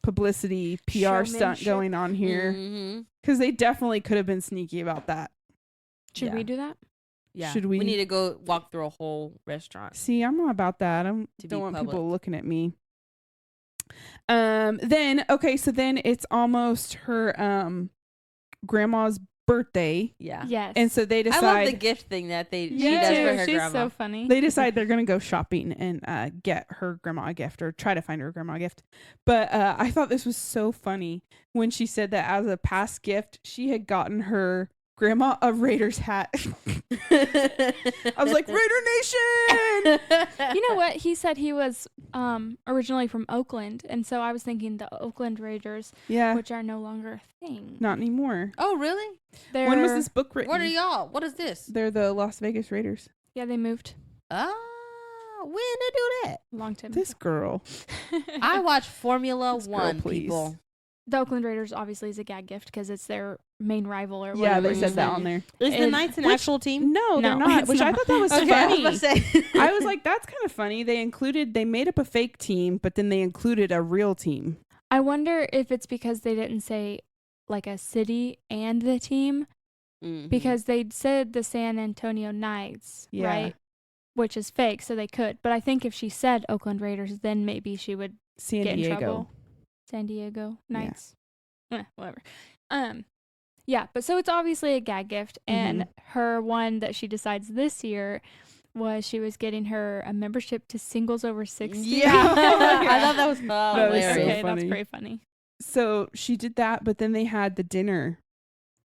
publicity PR stunt Showmanship. going on here, Mm-hmm. because they definitely could have been sneaky about that. Should Yeah. we do that? Yeah. Should we? We need to go walk through a whole restaurant. See, I'm not about that. I To don't be want public. people looking at me. Then it's almost her grandma's birthday, Yeah. Yes. and so they I decide love the gift thing that she Yeah. does too. for her She's grandma. so funny. they decide they're gonna go shopping and get her grandma a gift, or try to find her grandma a gift. But I thought this was so funny when she said that as a past gift she had gotten her grandma a Raiders hat. I was like, Raider Nation. You know what? He said he was originally from Oakland, and so I was thinking the Oakland Raiders, Yeah, which are no longer a thing. not anymore. Oh, really? They're, When was this book written? What are y'all? What is this? They're the Las Vegas Raiders. Yeah, they moved When they do that? a long time This girl. I watch Formula This girl, One, please. people. The Oakland Raiders obviously is a gag gift because it's their main rival or Yeah, whatever. they said Mhm. that on there. Is the And- Knights an which- actual team? No, they're No, not. it's Which I not. thought that was Okay, I was funny. about to say. I was like, that's kind of funny. They made up a fake team, but then they included a real team. I wonder if it's because they didn't say like a city and the team, Mhm. because they said the San Antonio Knights, Yeah. right? Which is fake, so they could. But I think if she said Oakland Raiders, then maybe she would San get in Diego. trouble. San Diego Yeah. Knights. Whatever. Yeah, but so it's obviously a gag gift, and Mm-hmm. her one that she decides this year was she was getting her a membership to Singles Over 60. Yeah. I thought that was was hilarious. so Okay, funny. that's pretty funny. So she did that, but then they had the dinner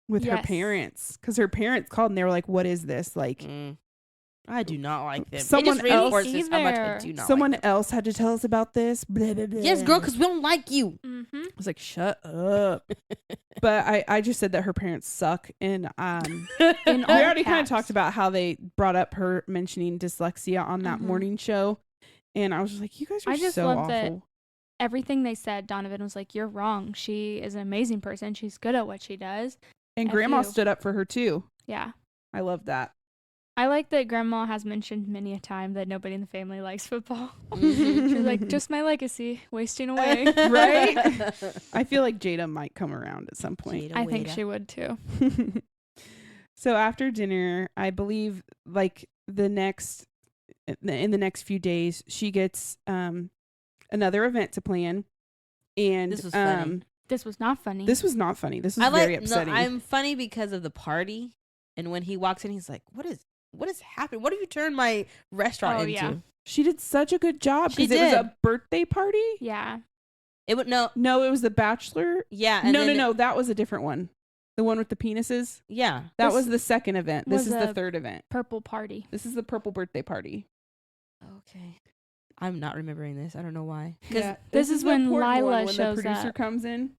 with her Yes. parents, because her parents called and they were like, "What is this?" Like, Mm. I do not like them. Someone it just else- reinforces how much I Either. do not someone like them. else had to tell us about this. Blah, blah, blah. Yes, girl, because we don't like you. Mm-hmm. I was like, "Shut up." But I just said that her parents suck, and In we all already kind of caps. talked about how they brought up her mentioning dyslexia on that Mhm. morning show, and I was just like, "You guys are I just so love awful." that everything they said, Donovan was like, "You're wrong. She is an amazing person. She's good at what she does." And F Grandma you. stood up for her too. Yeah. I love that. I like that Grandma has mentioned many a time that nobody in the family likes football. Mhm. She's like, just my legacy, wasting away. Right? I feel like Jada might come around at some point. I think she would too. So after dinner, I believe like in the next few days, she gets another event to plan, and This was funny. This was not funny. this was not funny. This was I like. very upsetting. No, I'm funny because of the party, and when he walks in, he's like, "What is happening? What have you turned my restaurant Oh, into?" yeah. She did such a good job She because it was did. a birthday party. Yeah. It would no. No, it was The Bachelor. Yeah. And No. That was a different one. The one with the penises. Yeah. That was the second event. This is the was third event. Purple party. This is the purple birthday party. Okay. I'm not remembering this. I don't know why. Yeah, this is the when important one, Lila when shows the producer up. comes in.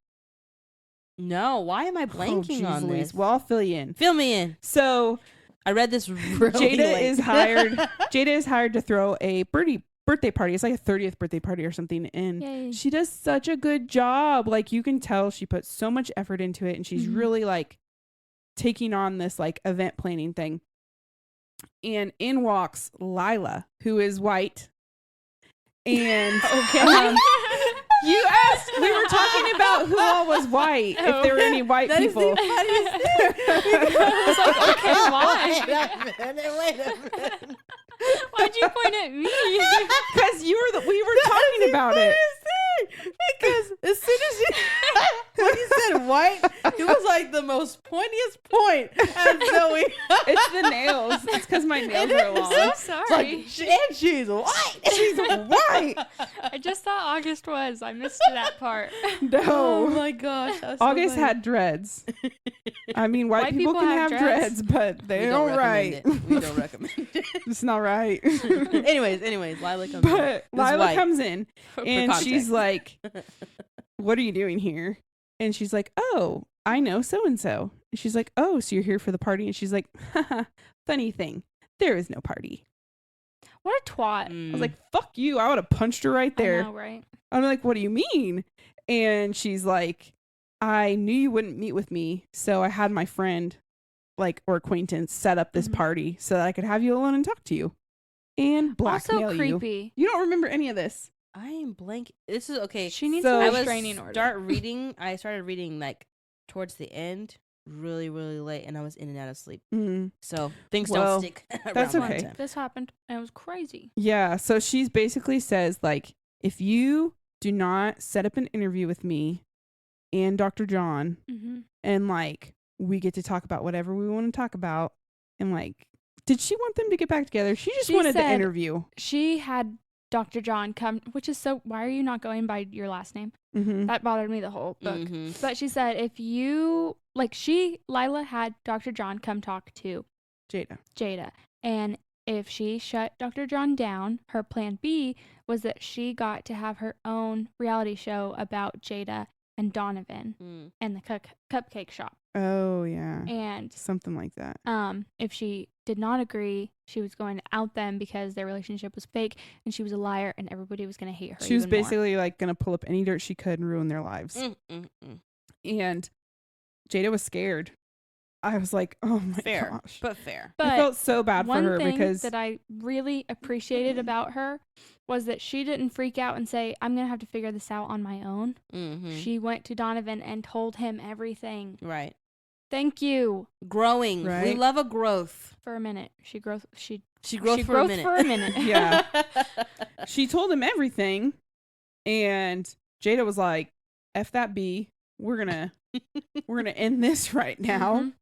No. Why am I blanking on Louise. this? Well, I'll fill you in. Fill me in. So I read this really Jada late. is hired. Jada is hired to throw a birthday party. It's like a 30th birthday party or something, and Yay. she does such a good job. Like, you can tell she puts so much effort into it, and she's really like taking on this like event planning thing. And in walks Lila, who is white. And you asked, we were talking about who all was white, if there were any white people. I was like, okay, why? Wait a minute. Why'd you point at me? Because we were talking about it. Because as soon as when you said white, it was like the most pointiest point. And Zoe, It's the nails. It's because my nails are I'm long. so sorry. and she's white. She's white. I just thought August was. I missed that part. Oh No. my gosh. that was so August funny. had dreads. I mean, white people can have dreads, but they We don't recommend right. it. We don't recommend it. It's not right. anyways, Lila comes in. But Lila white. comes in and context. she's like, "What are you doing here?" And she's like, "Oh, I know so and so." And she's like, "Oh, so you're here for the party?" And she's like, "Haha, funny thing, there is no party." What a twat. I was like, "Fuck you!" I would have punched her right there. I know, right? I'm like, "What do you mean?" And she's like, "I knew you wouldn't meet with me, so I had my friend, like, or acquaintance, set up this party so that I could have you alone and talk to you and blackmail Also you." creepy. You don't remember any of this. I am blank. This is okay. She needs So- a I was restraining order. I started reading like towards the end, really, really late, and I was in and out of sleep. So things Well, don't stick. that's around my okay. time. This happened and it was crazy. Yeah, so she's basically says, like, if you do not set up an interview with me and Dr. John, Mm-hmm. and like we get to talk about whatever we want to talk about, and like, did she want them to get back together? She just She wanted the said- interview. She had Dr. John come, which is so, why are you not going by your last name? Mm-hmm. That bothered me the whole book. Mhm. But she said, if you, Lila had Dr. John come talk to Jada. And if she shut Dr. John down, her plan B was that she got to have her own reality show about Jada and Donovan Mm. and the cupcake shop. Oh yeah, And something like that. if she did not agree, she was going to out them because their relationship was fake and she was a liar and everybody was going to hate her. She was even more. basically like gonna pull up any dirt she could and ruin their lives. Mm. And Jada was scared. I was like, oh my Fair, gosh. but fair. I But felt so bad for one her thing because that I really appreciated about her was that she didn't freak out and say, I'm going to have to figure this out on my own. Mm-hmm. She went to Donovan and told him everything. Right. Thank you. Growing. We Right. love a growth. For a minute. She growth She growth she for a growth minute. for a minute. Yeah. she told him everything, and Jada was like, F that B, we're gonna end this right now. Mhm.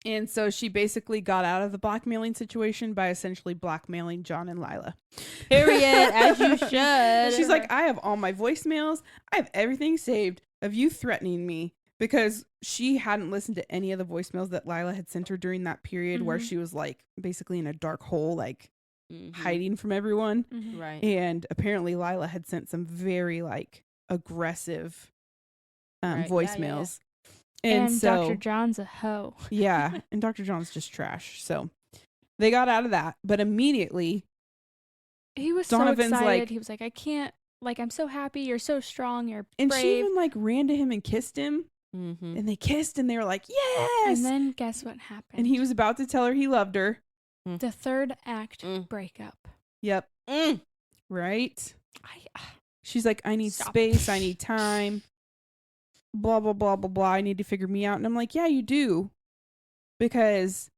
And so she basically got out of the blackmailing situation by essentially blackmailing John and Lila. Period. As you should. She's like, I have all my voicemails. I have everything saved of you threatening me, because she hadn't listened to any of the voicemails that Lila had sent her during that period where Mhm. she was like basically in a dark hole, like Mhm. hiding from everyone. Mhm. Right. And apparently Lila had sent some very like aggressive Right. Yeah, yeah, voicemails. And so Dr. John's a hoe. yeah, and Dr. John's just trash. So they got out of that, but immediately He was Donovan's so excited. like- He was like, I can't, like, I'm so happy. You're so strong. You're and she brave. even like ran to him and kissed him, Mm-hmm. and they kissed and they were like, yes. And then guess what happened? And he was about to tell her he loved her. the third act Mm. breakup. Yep. Mm. Right. I She's like, I need Stop. space. I need time. Blah, blah, blah, blah, blah. I need to figure me out. And I'm like, yeah, you do. Because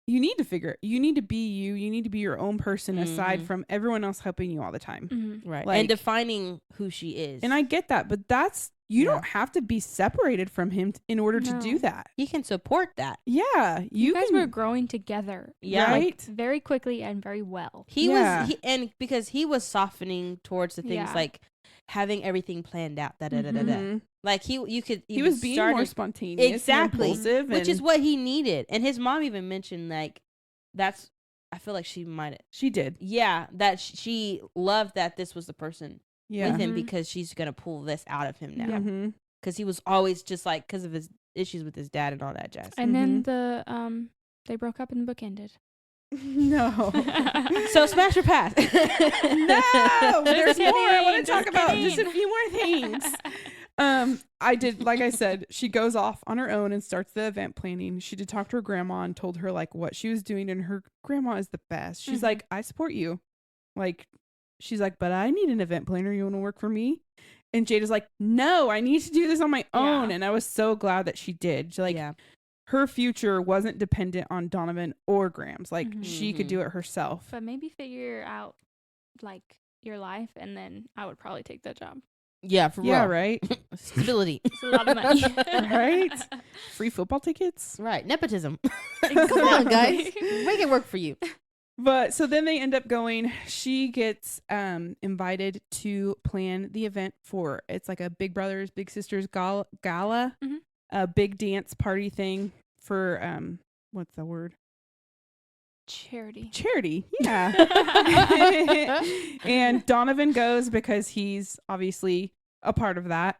you need to figure it. You need to be you. You need to be your own person aside Mhm. from everyone else helping you all the time. mhm. Right. Like- and defining who she is. And I get that, but you don't have to be separated from him in order to do that. He can support that. Yeah. You guys were growing together. Yeah. Right? Like, very quickly and very well. And because he was softening towards the things like having everything planned out. Like he was being more spontaneous. Exactly. And impulsive, which is what he needed. And his mom even mentioned like I feel like she might have. She did. Yeah. That she loved that this was the person with him Mm-hmm. because she's going to pull this out of him now. Mm-hmm. Because he was always just like, because of his issues with his dad and all that jazz. And then they broke up and the book ended. No. So smash or pass? No. There's more. I want to Just talk about kidding. just a few more things. I did, like I said, she goes off on her own and starts the event planning. She did talk to her grandma and told her like what she was doing, and her grandma is the best. She's like, I support you. Like, she's like, but I need an event planner. You want to work for me? And Jada's like, no, I need to do this on my own. Yeah. And I was so glad that she did. Like, her future wasn't dependent on Donovan or Grams. Like, she could do it herself. But maybe figure out like your life, and then I would probably take that job. Yeah, for real. Yeah, right? Stability. It's a lot of money. Right? Free football tickets. Right. Nepotism. Come on, guys. Make it work for you. But so then they end up going. She gets invited to plan the event for, it's like a Big Brothers Big Sisters gala, a big dance party thing for what's the word? Charity. Yeah. And Donovan goes because he's obviously a part of that.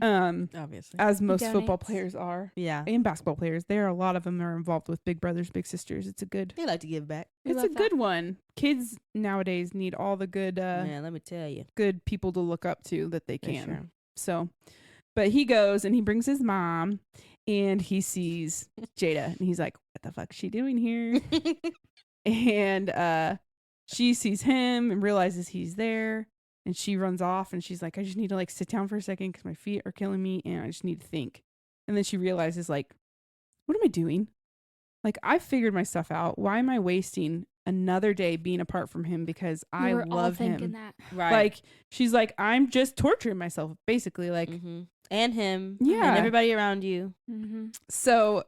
Obviously, as most Donates. football players are. Yeah. And basketball players. There are a lot of them are involved with Big Brothers Big Sisters. It's a good. They like to give back. It's a good one. Kids nowadays need all the good Man, let me tell you. good people to look up to that they For can. sure. So, but he goes and he brings his mom and he sees Jada and he's like, what the fuck is she doing here? And she sees him and realizes he's there, and she runs off and she's like, I just need to like sit down for a second because my feet are killing me and I just need to think. And then she realizes like, what am I doing? Like, I figured my stuff out. Why am I wasting another day being apart from him because I love him? That. Right. Like, she's like, I'm just torturing myself basically. Like, and him. Yeah. And everybody around you. so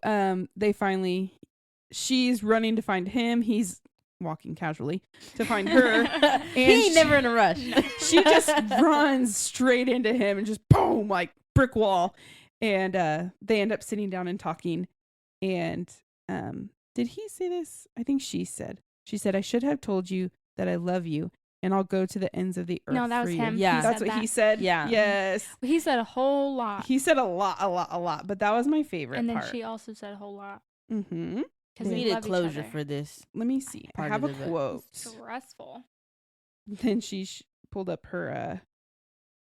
she's running to find him. He's walking casually to find her. And he ain't never in a rush. She just runs straight into him and just boom, like brick wall. And they end up sitting down and talking. And did he say this? I think she said, I should have told you that I love you and I'll go to the ends of the earth. No, that was for you." him. Yeah. That's what he said. Yeah. Yes. He said a whole lot. He said a lot. But that was my favorite And then part. she also said a whole lot. Mm-hmm. We needed closure for this. Let me see. I Part have a of it. quote. Stressful. Then she pulled up her,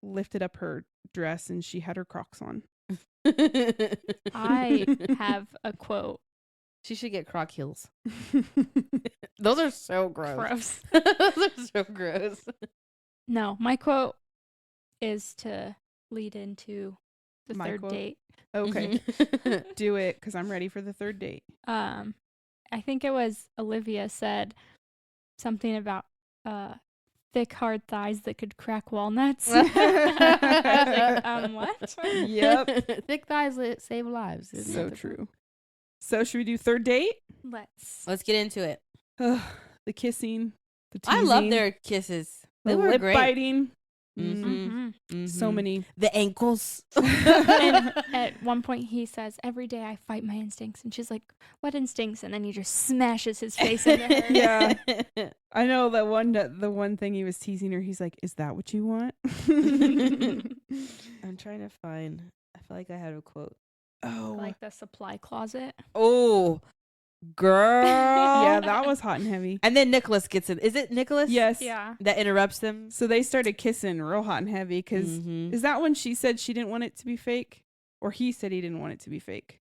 lifted up her dress and she had her Crocs on. I have a quote. She should get Croc heels. Those are so gross. Gross. Those are so gross. No, my quote is to lead into the My third quote? date. Okay. Do it because I'm ready for the third date. I think it was Olivia said something about thick, hard thighs that could crack walnuts. I was like, what? Yep. Thick thighs save lives. Isn't So it? true. So should we do third date? Let's get into it. The kissing, the teasing. I love their kisses. They the were lip great. biting. So So many. The ankles. And at one point he says, every day I fight my instincts. And she's like, what instincts? And then he just smashes his face into her. Yeah. I know the one thing he was teasing her, he's like, is that what you want? I'm trying to find. I feel like I had a quote. Oh. Like the supply closet. Oh, girl. Yeah, that was hot and heavy. And then Nicholas gets in. Is it Nicholas? Yes. Yeah. That interrupts them. So they started kissing real hot and heavy because is that when she said she didn't want it to be fake? Or he said he didn't want it to be fake?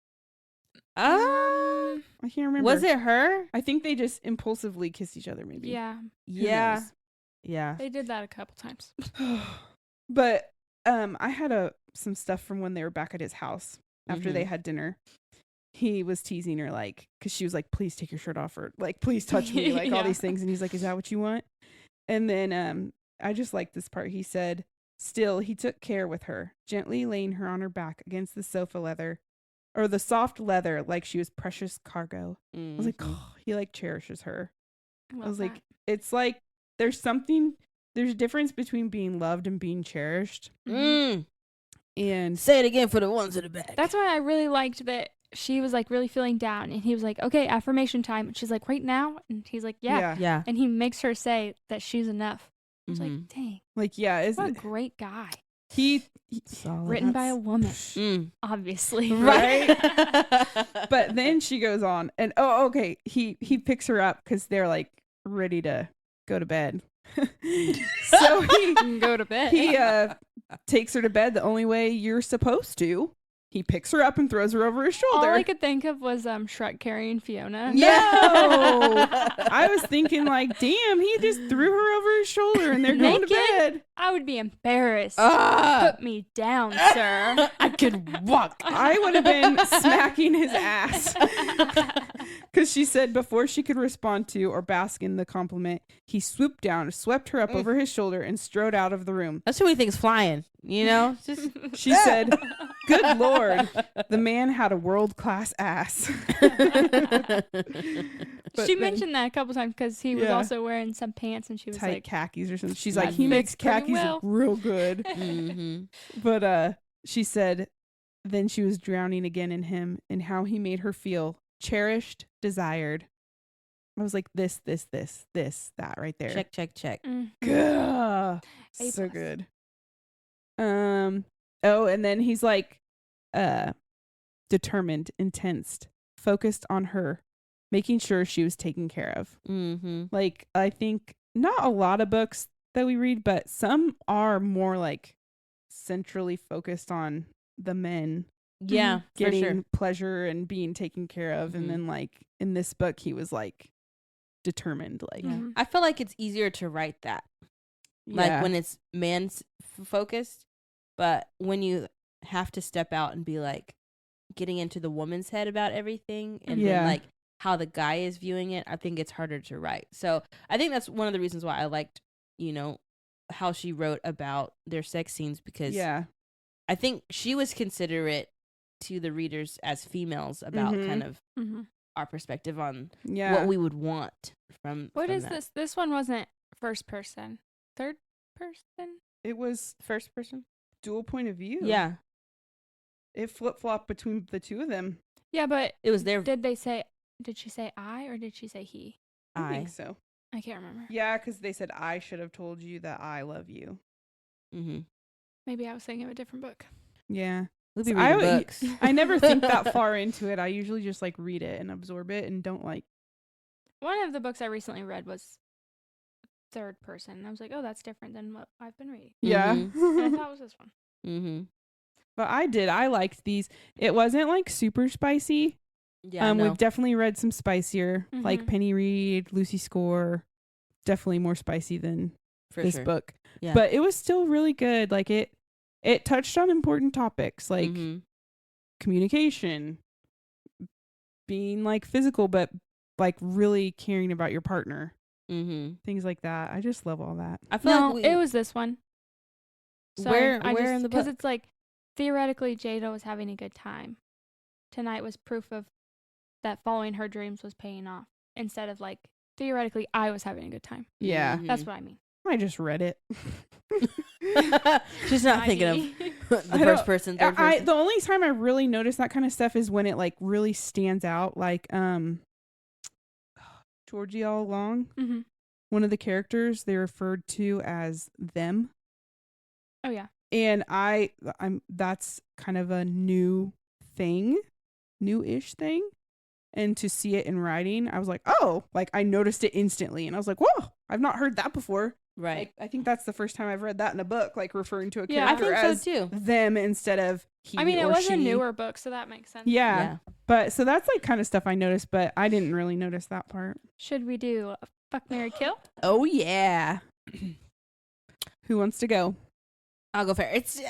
I can't remember. Was it her? I think they just impulsively kissed each other maybe. Yeah. Yeah. knows? Yeah. They did that a couple times. But I had some stuff from when they were back at his house after they had dinner. He was teasing her like, because she was like, please take your shirt off, or like, please touch me, like all Yeah. these things. And he's like, is that what you want? And then I just like this part. He said, Still, he took care with her, gently laying her on her back against the soft leather like she was precious cargo. I was like, oh, he like cherishes her. I was like, it's like there's a difference between being loved and being cherished. Mm. And say it again for the ones in the back. That's why I really liked that she was like really feeling down, and he was like, okay, affirmation time. And she's like, right now? And he's like, yeah. And he makes her say that she's enough. I was like, dang. Like, yeah. What a great guy. He written by a woman, obviously. Right? But then she goes on, and okay. He picks her up because they're like ready to go to bed. So he go to bed. He takes her to bed the only way you're supposed to. He picks her up and throws her over his shoulder. All I could think of was Shrek carrying Fiona. No! I was thinking like, damn, he just threw her over his shoulder and they're going to bed. I would be embarrassed. Put me down, sir. I could walk. I would have been smacking his ass. Because she said before she could respond to or bask in the compliment, he swooped down, swept her up over his shoulder, and strode out of the room. That's who he thinks flying, you know? She said, good Lord, the man had a world-class ass. She mentioned that a couple times because he was also wearing some pants and she was tight like khakis or something. She's like, he makes khakis look real good. But she said, then she was drowning again in him and how he made her feel cherished, desired. I was like, this, that right there. Check. Gah. So good. And then he's like, determined, intense, focused on her, making sure she was taken care of. Like, I think not a lot of books that we read, but some are more like centrally focused on the men. Yeah, getting for sure. pleasure and being taken care of. And then like in this book, he was like determined. Like, I feel like it's easier to write that. Like when it's man's focused, but when you have to step out and be like getting into the woman's head about everything and then like how the guy is viewing it, I think it's harder to write. So I think that's one of the reasons why I liked, you know, how she wrote about their sex scenes, because I think she was considerate to the readers as females about kind of our perspective on what we would want from What from is that. this? This one wasn't first person. Third person? it was First person? dual point of view. Yeah. It flip-flopped between the two of them. Yeah, but It was their did she say I or did she say he? I think so. I can't remember. Yeah, because they said, I should have told you that I love you. Maybe I was thinking of a different book. Yeah. We'll be reading books. I never think that far into it. I usually just like read it and absorb it and don't like. One of the books I recently read was third person. And I was like, oh, that's different than what I've been reading. Yeah. And I thought it was this one. But I liked these. It wasn't like super spicy. Yeah. We've definitely read some spicier, like Penny Reed, Lucy Score. Definitely more spicy than this book. Yeah. But it was still really good. Like it touched on important topics like communication, being like physical, but like really caring about your partner. Things like that. I just love all that. I feel it was this one. Where in the book? Because it's like theoretically Jada was having a good time. Tonight was proof of that following her dreams was paying off. Instead of like theoretically I was having a good time. Yeah. That's what I mean. I just read it. She's not thinking of the first person, third person. The only time I really notice that kind of stuff is when it like really stands out. Like Georgie all along. One of the characters they referred to as them. Oh yeah. And I'm that's kind of a new-ish thing. And to see it in writing, I was like, oh, like I noticed it instantly. And I was like, whoa, I've not heard that before. Right. Like, I think that's the first time I've read that in a book, like referring to a character I think as so too. them instead of he or she. I mean, it was a newer book, so that makes sense. Yeah. But so that's like kind of stuff I noticed, but I didn't really notice that part. Should we do Fuck, Marry, Kill? Oh, yeah. Who wants to go? I'll go first. So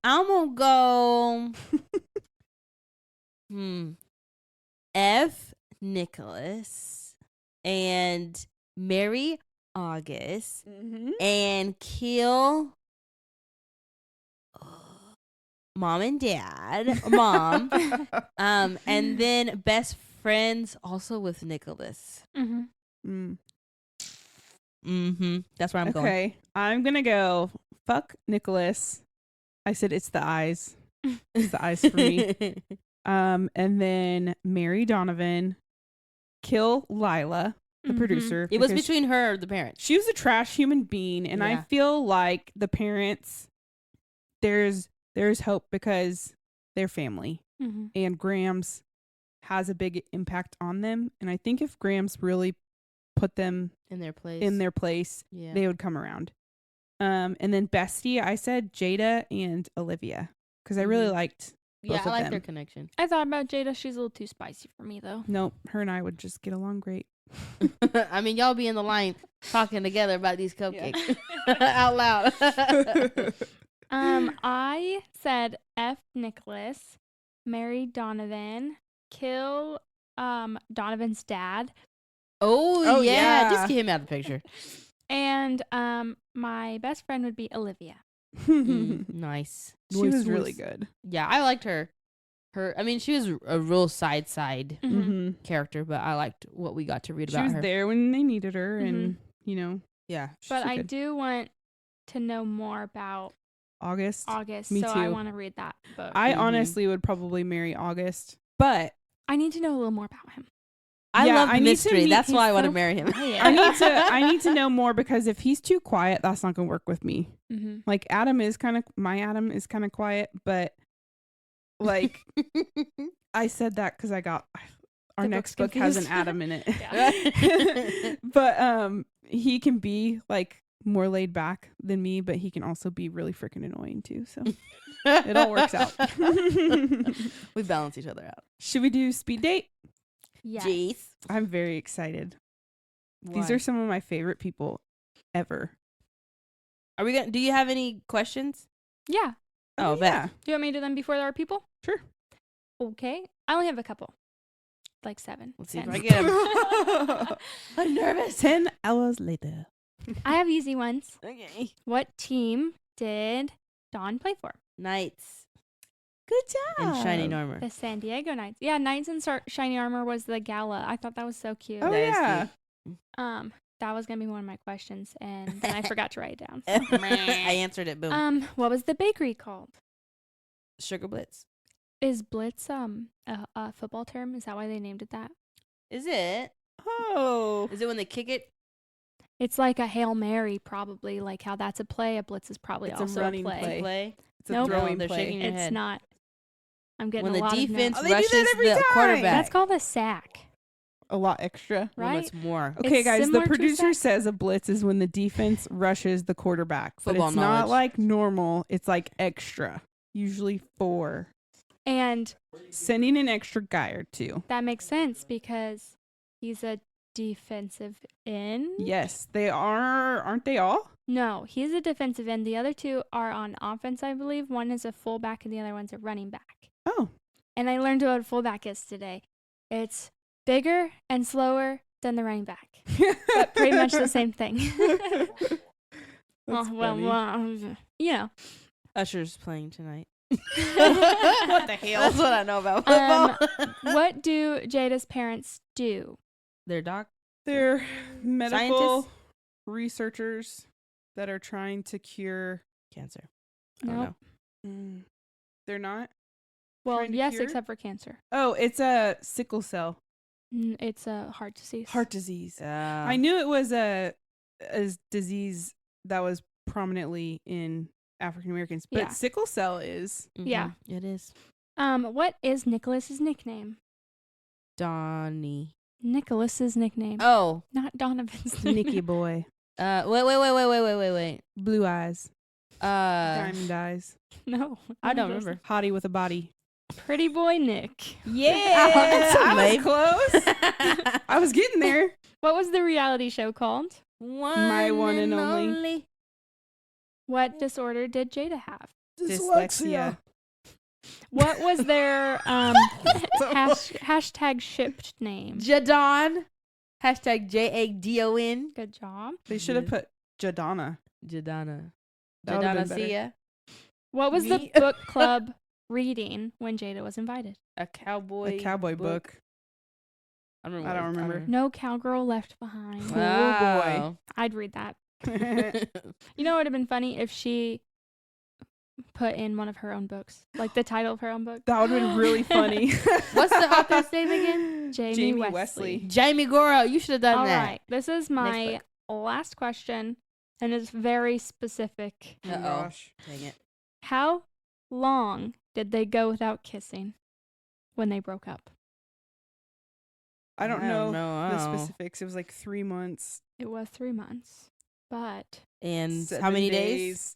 I'm gonna go F. Nicholas and marry August and kill mom and dad, mom, and then best friends also with Nicholas. That's where I'm going. Okay, I'm gonna go. Fuck Nicholas. I said it's the eyes. It's the eyes for me. And then marry Donovan, kill Lila, the producer. It was between her or the parents. She was a trash human being, and I feel like the parents, there's hope because they're family, and Grams has a big impact on them. And I think if Grams really put them in their place, they would come around. And then bestie, I said Jada and Olivia because I really liked. I like their connection. I thought about Jada. She's a little too spicy for me, though. Nope, her and I would just get along great. I mean, y'all be in the line talking together about these cupcakes out loud. I said F Nicholas, marry Donovan, kill Donovan's dad. Oh yeah, just get him out of the picture. And my best friend would be Olivia. Nice. She was really good. Yeah, I liked her. I mean, she was a real side character, but I liked what we got to read about her. She was there when they needed her, and yeah. But I do want to know more about August. Me too. I want to read that book. I honestly would probably marry August, but I need to know a little more about him. I love the mystery. That's why I want to marry him. I need to know more because if he's too quiet, that's not going to work with me. Like Adam is kind of quiet, but like I said that because I got our next book has an Adam in it. But he can be like more laid back than me, but he can also be really freaking annoying too. So it all works out. We balance each other out. Should we do speed date? Yes. Jeez. I'm very excited. Why? These are some of my favorite people ever. Are we gonna? Do you have any questions? Yeah. Oh, yeah. Do you want me to do them before there are people? Sure. Okay. I only have a couple. Like 7. Let's see 10. if I get them. I'm nervous. 10 hours later. I have easy ones. Okay. What team did Dawn play for? Knights. Good job. And Shining Armor. The San Diego Knights. Yeah, Knights and Shiny Armor was the gala. I thought that was so cute. Oh, yeah. That was going to be one of my questions, and then I forgot to write it down. I answered it. Boom. What was the bakery called? Sugar Blitz. Is Blitz a football term? Is that why they named it that? Is it? Oh. Is it when they kick it? It's like a Hail Mary, probably. Like how that's a play. A Blitz is probably It's also a running play. Play? It's a Nope. throwing they're play. shaking your It's head. not. I'm getting When a lot the of defense no's. they do that rushes every the time. quarterback. That's called a sack, A lot extra. No, right? it's more. Okay, It's guys, the similar to a producer sack. says a blitz is when the defense rushes the quarterback. But Football it's not knowledge. like normal. It's like extra. Usually 4. And Sending an extra guy or 2. that makes sense because he's a defensive end. Yes, they are. Aren't they all? No, he's a defensive end. The other 2 are on offense, I believe. One is a fullback and the other one's a running back. Oh. And I learned what a fullback is today. It's bigger and slower than the running back, but pretty much the same thing. That's funny. You know. Usher's playing tonight. What the hell? That's what I know about football. What do Jada's parents do? Their doc. They're medical Scientists? researchers that are trying to cure. Cancer. I don't Nope. know. They're not? Well, Trying to yes, cure? except for cancer. Oh, it's a sickle cell. It's a heart disease. Heart disease. I I knew it was a disease that was prominently in African Americans, but Yeah. sickle cell is. Yeah. It is. What is Nicholas's nickname? Donnie. Nicholas's nickname. Oh. Not Donovan's Sneaky nickname. boy. Wait. Blue eyes. Diamond eyes. No. I don't remember. Hottie with a body. Pretty boy Nick. Yeah. That's a I name. was close. I was getting there. What was the reality show called? My one and only. What disorder did Jada have? Dyslexia. What was their hashtag shipped name? Jadon. Hashtag JADON. Good job. They should have put Jadana. Jadana. That would've been Jadana better. Sia. What was the book club reading when Jada was invited? A cowboy. A cowboy book. I don't remember. No Cowgirl Left Behind. Oh, boy. I'd read that. You know what would have been funny if she put in one of her own books, like the title of her own book. That would have been really funny. What's the author's name again? Jamie Wesley. Wesley. Jamie Goro. You should have done All that. right, this is my last question, and it's very specific. Oh, gosh. Dang it. How long did they go without kissing when they broke up? I don't know the Oh. specifics. It was like 3 months. It was 3 months, but And 7 how many days?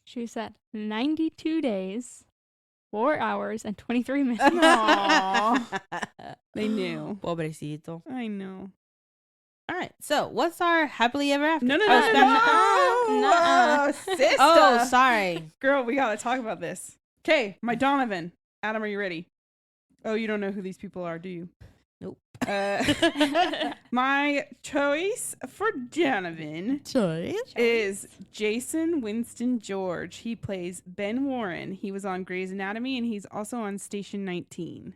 she said 92 days, 4 hours, and 23 minutes. Aw. They knew. Pobrecito. I know. All right. So, what's our happily ever after? No. Nuh-uh. Sister. Oh, sorry. Girl, we got to talk about this. Okay, my Donovan. Adam, are you ready? Oh, you don't know who these people are, do you? Nope. My choice for Donovan is Jason Winston George. He plays Ben Warren. He was on Grey's Anatomy, and he's also on Station 19.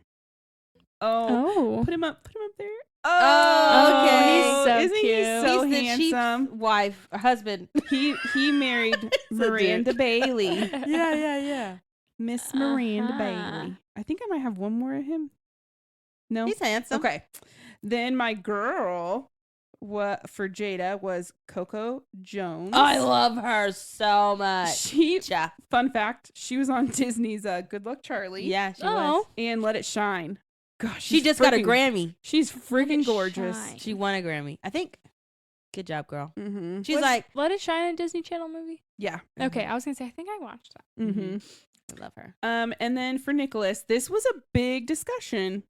Oh. Put him up there. Oh, okay. He's so Isn't cute. he so He's the handsome? chief's wife or husband. He married Miranda Bailey. Yeah. Miss Miranda Uh-huh. Bailey. I think I might have one more of him. No? He's handsome. Okay. Then my girl for Jada was Coco Jones. I love her so much. Yeah. Fun fact, she was on Disney's Good Luck Charlie. Yeah, she Oh. was. And Let It Shine. Gosh, She just got a Grammy. She's freaking gorgeous. Shine. She won a Grammy. I think. Good job, girl. Mm-hmm. She's Was like, Let It Shine, a Disney Channel movie? Yeah. Okay, I was going to say, I think I watched that. Mm-hmm. I love her. And then for Nicholas, this was a big discussion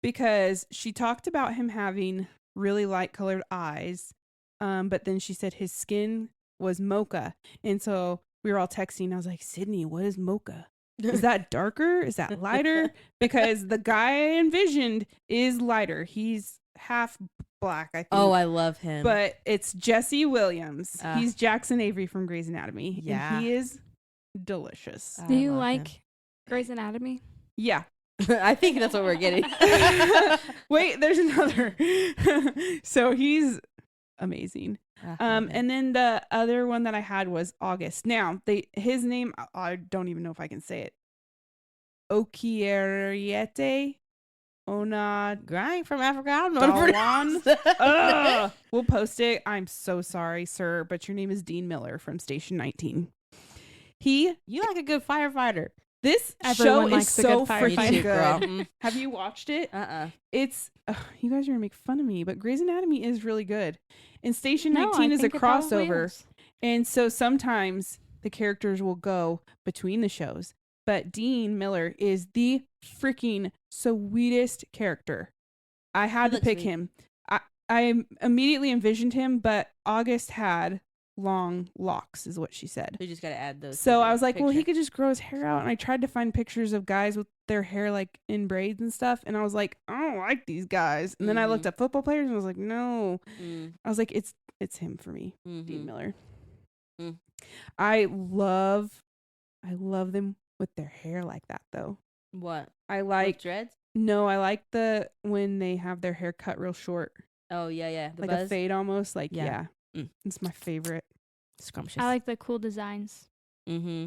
because she talked about him having really light colored eyes. But then she said his skin was mocha. And so we were all texting. I was like, Sydney, what is mocha? Is that darker? Is that lighter? Because the guy I envisioned is lighter. He's half black, I think. Oh, I love him. But it's Jesse Williams. He's Jackson Avery from Grey's Anatomy. Yeah. And he is delicious. Do you love like him. Grey's Anatomy? Yeah. I think that's what we're getting. Wait, there's another. So he's amazing. And then the other one that I had was August. Now, his name, I don't even know if I can say it. Okierete Ona Grind from Africa. I don't know what to Dawan. pronounce. We'll post it. I'm so sorry, sir, but your name is Dean Miller from Station 19. You like a good firefighter. This Everyone show is likes a so good firefighter. freaking You too, girl. good. Have you watched it? Uh-uh. It's you guys are gonna make fun of me, but Grey's Anatomy is really good. And Station No, 19 I is a think it probably crossover, is. and so sometimes the characters will go between the shows. But Dean Miller is the freaking sweetest character. I had to looks pick sweet. him. I immediately envisioned him, but August had long locks, is what she said. We just got to add those. So I was like, well, he could just grow his hair out. And I tried to find pictures of guys with their hair like in braids and stuff. And I was like, I don't like these guys. And then I looked at football players and I was like, no. I was like, it's him for me, Dean Miller. Mm. I love them with their hair like that though. What? I like With dreads? No, I like when they have their hair cut real short. Oh, yeah. The like buzz? a fade almost. Like, yeah. Mm. It's my favorite. Scrumptious. I like the cool designs Mm-hmm.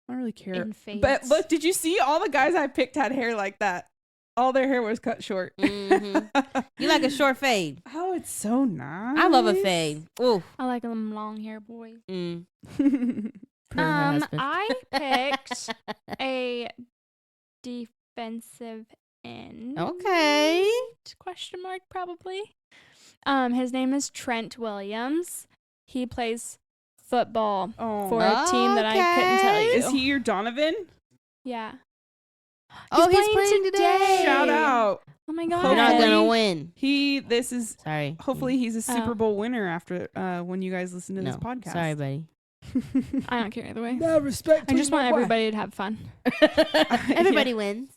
I don't really care. in fades. But look, did you see all the guys I picked had hair like that? All their hair was cut short. Mm-hmm. You like a short fade. Oh, it's so nice. I love a fade. Ooh. I like them long hair boys. Mm. Per her husband. I picked a defensive end. Okay. Question mark probably. His name is Trent Williams. He plays football for a team that I couldn't tell you. Is he your Donovan? Yeah. Oh, he's playing today. Shout out. Oh my god. You're not gonna win. Sorry. Hopefully he's a Super Bowl winner after when you guys listen to this podcast. Sorry, buddy. I don't care either way. No respect. I just want everybody to have fun. Everybody wins.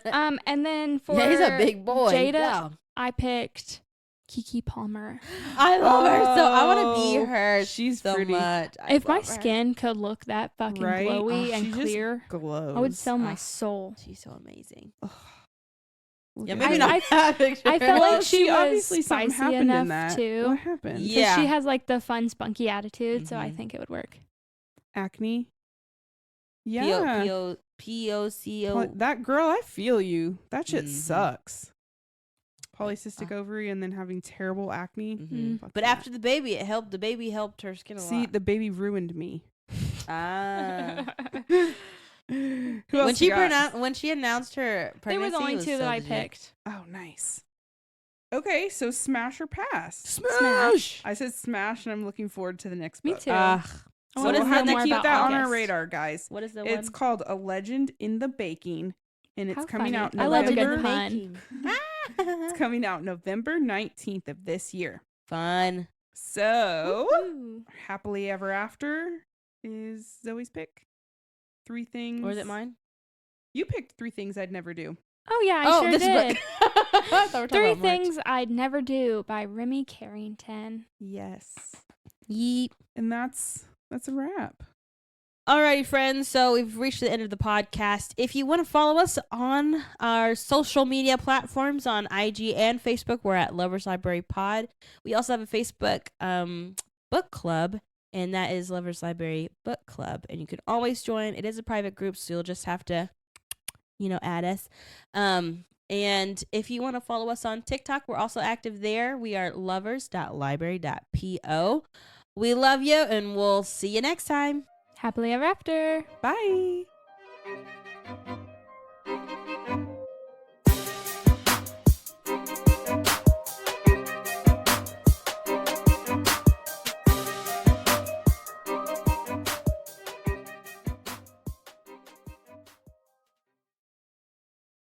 And then for he's a big boy. Jada, Wow. I picked Keke Palmer. I love her so. I want to be her. She's so pretty. much. If my skin could look that fucking Right? glowy and she just clear, glows. I would sell my soul. She's so amazing. Look Yeah, at maybe her. not that picture. I felt Well, like she was obviously something spicy happened in enough that. too. What happened? Yeah. She has like the fun, spunky attitude, so I Mhm. think it would work. Acne. Yeah. P-O-C-O. That girl, I feel you. That shit Mhm. sucks. Polycystic ovary and then having terrible acne. Mhm. Fuck But that. after the baby, it helped. The baby helped her skin a lot. See, the baby ruined me. Ah. Who when else you she got? when she announced her They pregnancy, were the only it was two so that I legit. picked. Oh, nice. Okay, so smash or pass? Smash. I said smash, and I'm looking forward to the next Me book. too. Ugh. So What we'll is have the to next keep about that on our August? radar, guys. What is the It's one? called A Legend in the Baking, and it's How coming funny. out I love a good November. pun. It's coming out November 19th of this year. Fun. So, Woo-hoo. Happily Ever After is Zoe's pick. 3 things. Or is it mine? You picked 3 things I'd never do. Oh yeah, I sure this did. book. I thought we were talking 3 about merch. Things I'd Never Do by Remy Carrington. Yes. Yeep. And that's a wrap. Alrighty, friends. So we've reached the end of the podcast. If you want to follow us on our social media platforms on IG and Facebook, we're at Lovers Library Pod. We also have a Facebook book club, and that is Lovers Library Book Club. And you can always join. It is a private group, so you'll just have to, add us. And if you want to follow us on TikTok, we're also active there. We are lovers.library.po. We love you, and we'll see you next time. Happily Ever After. Bye.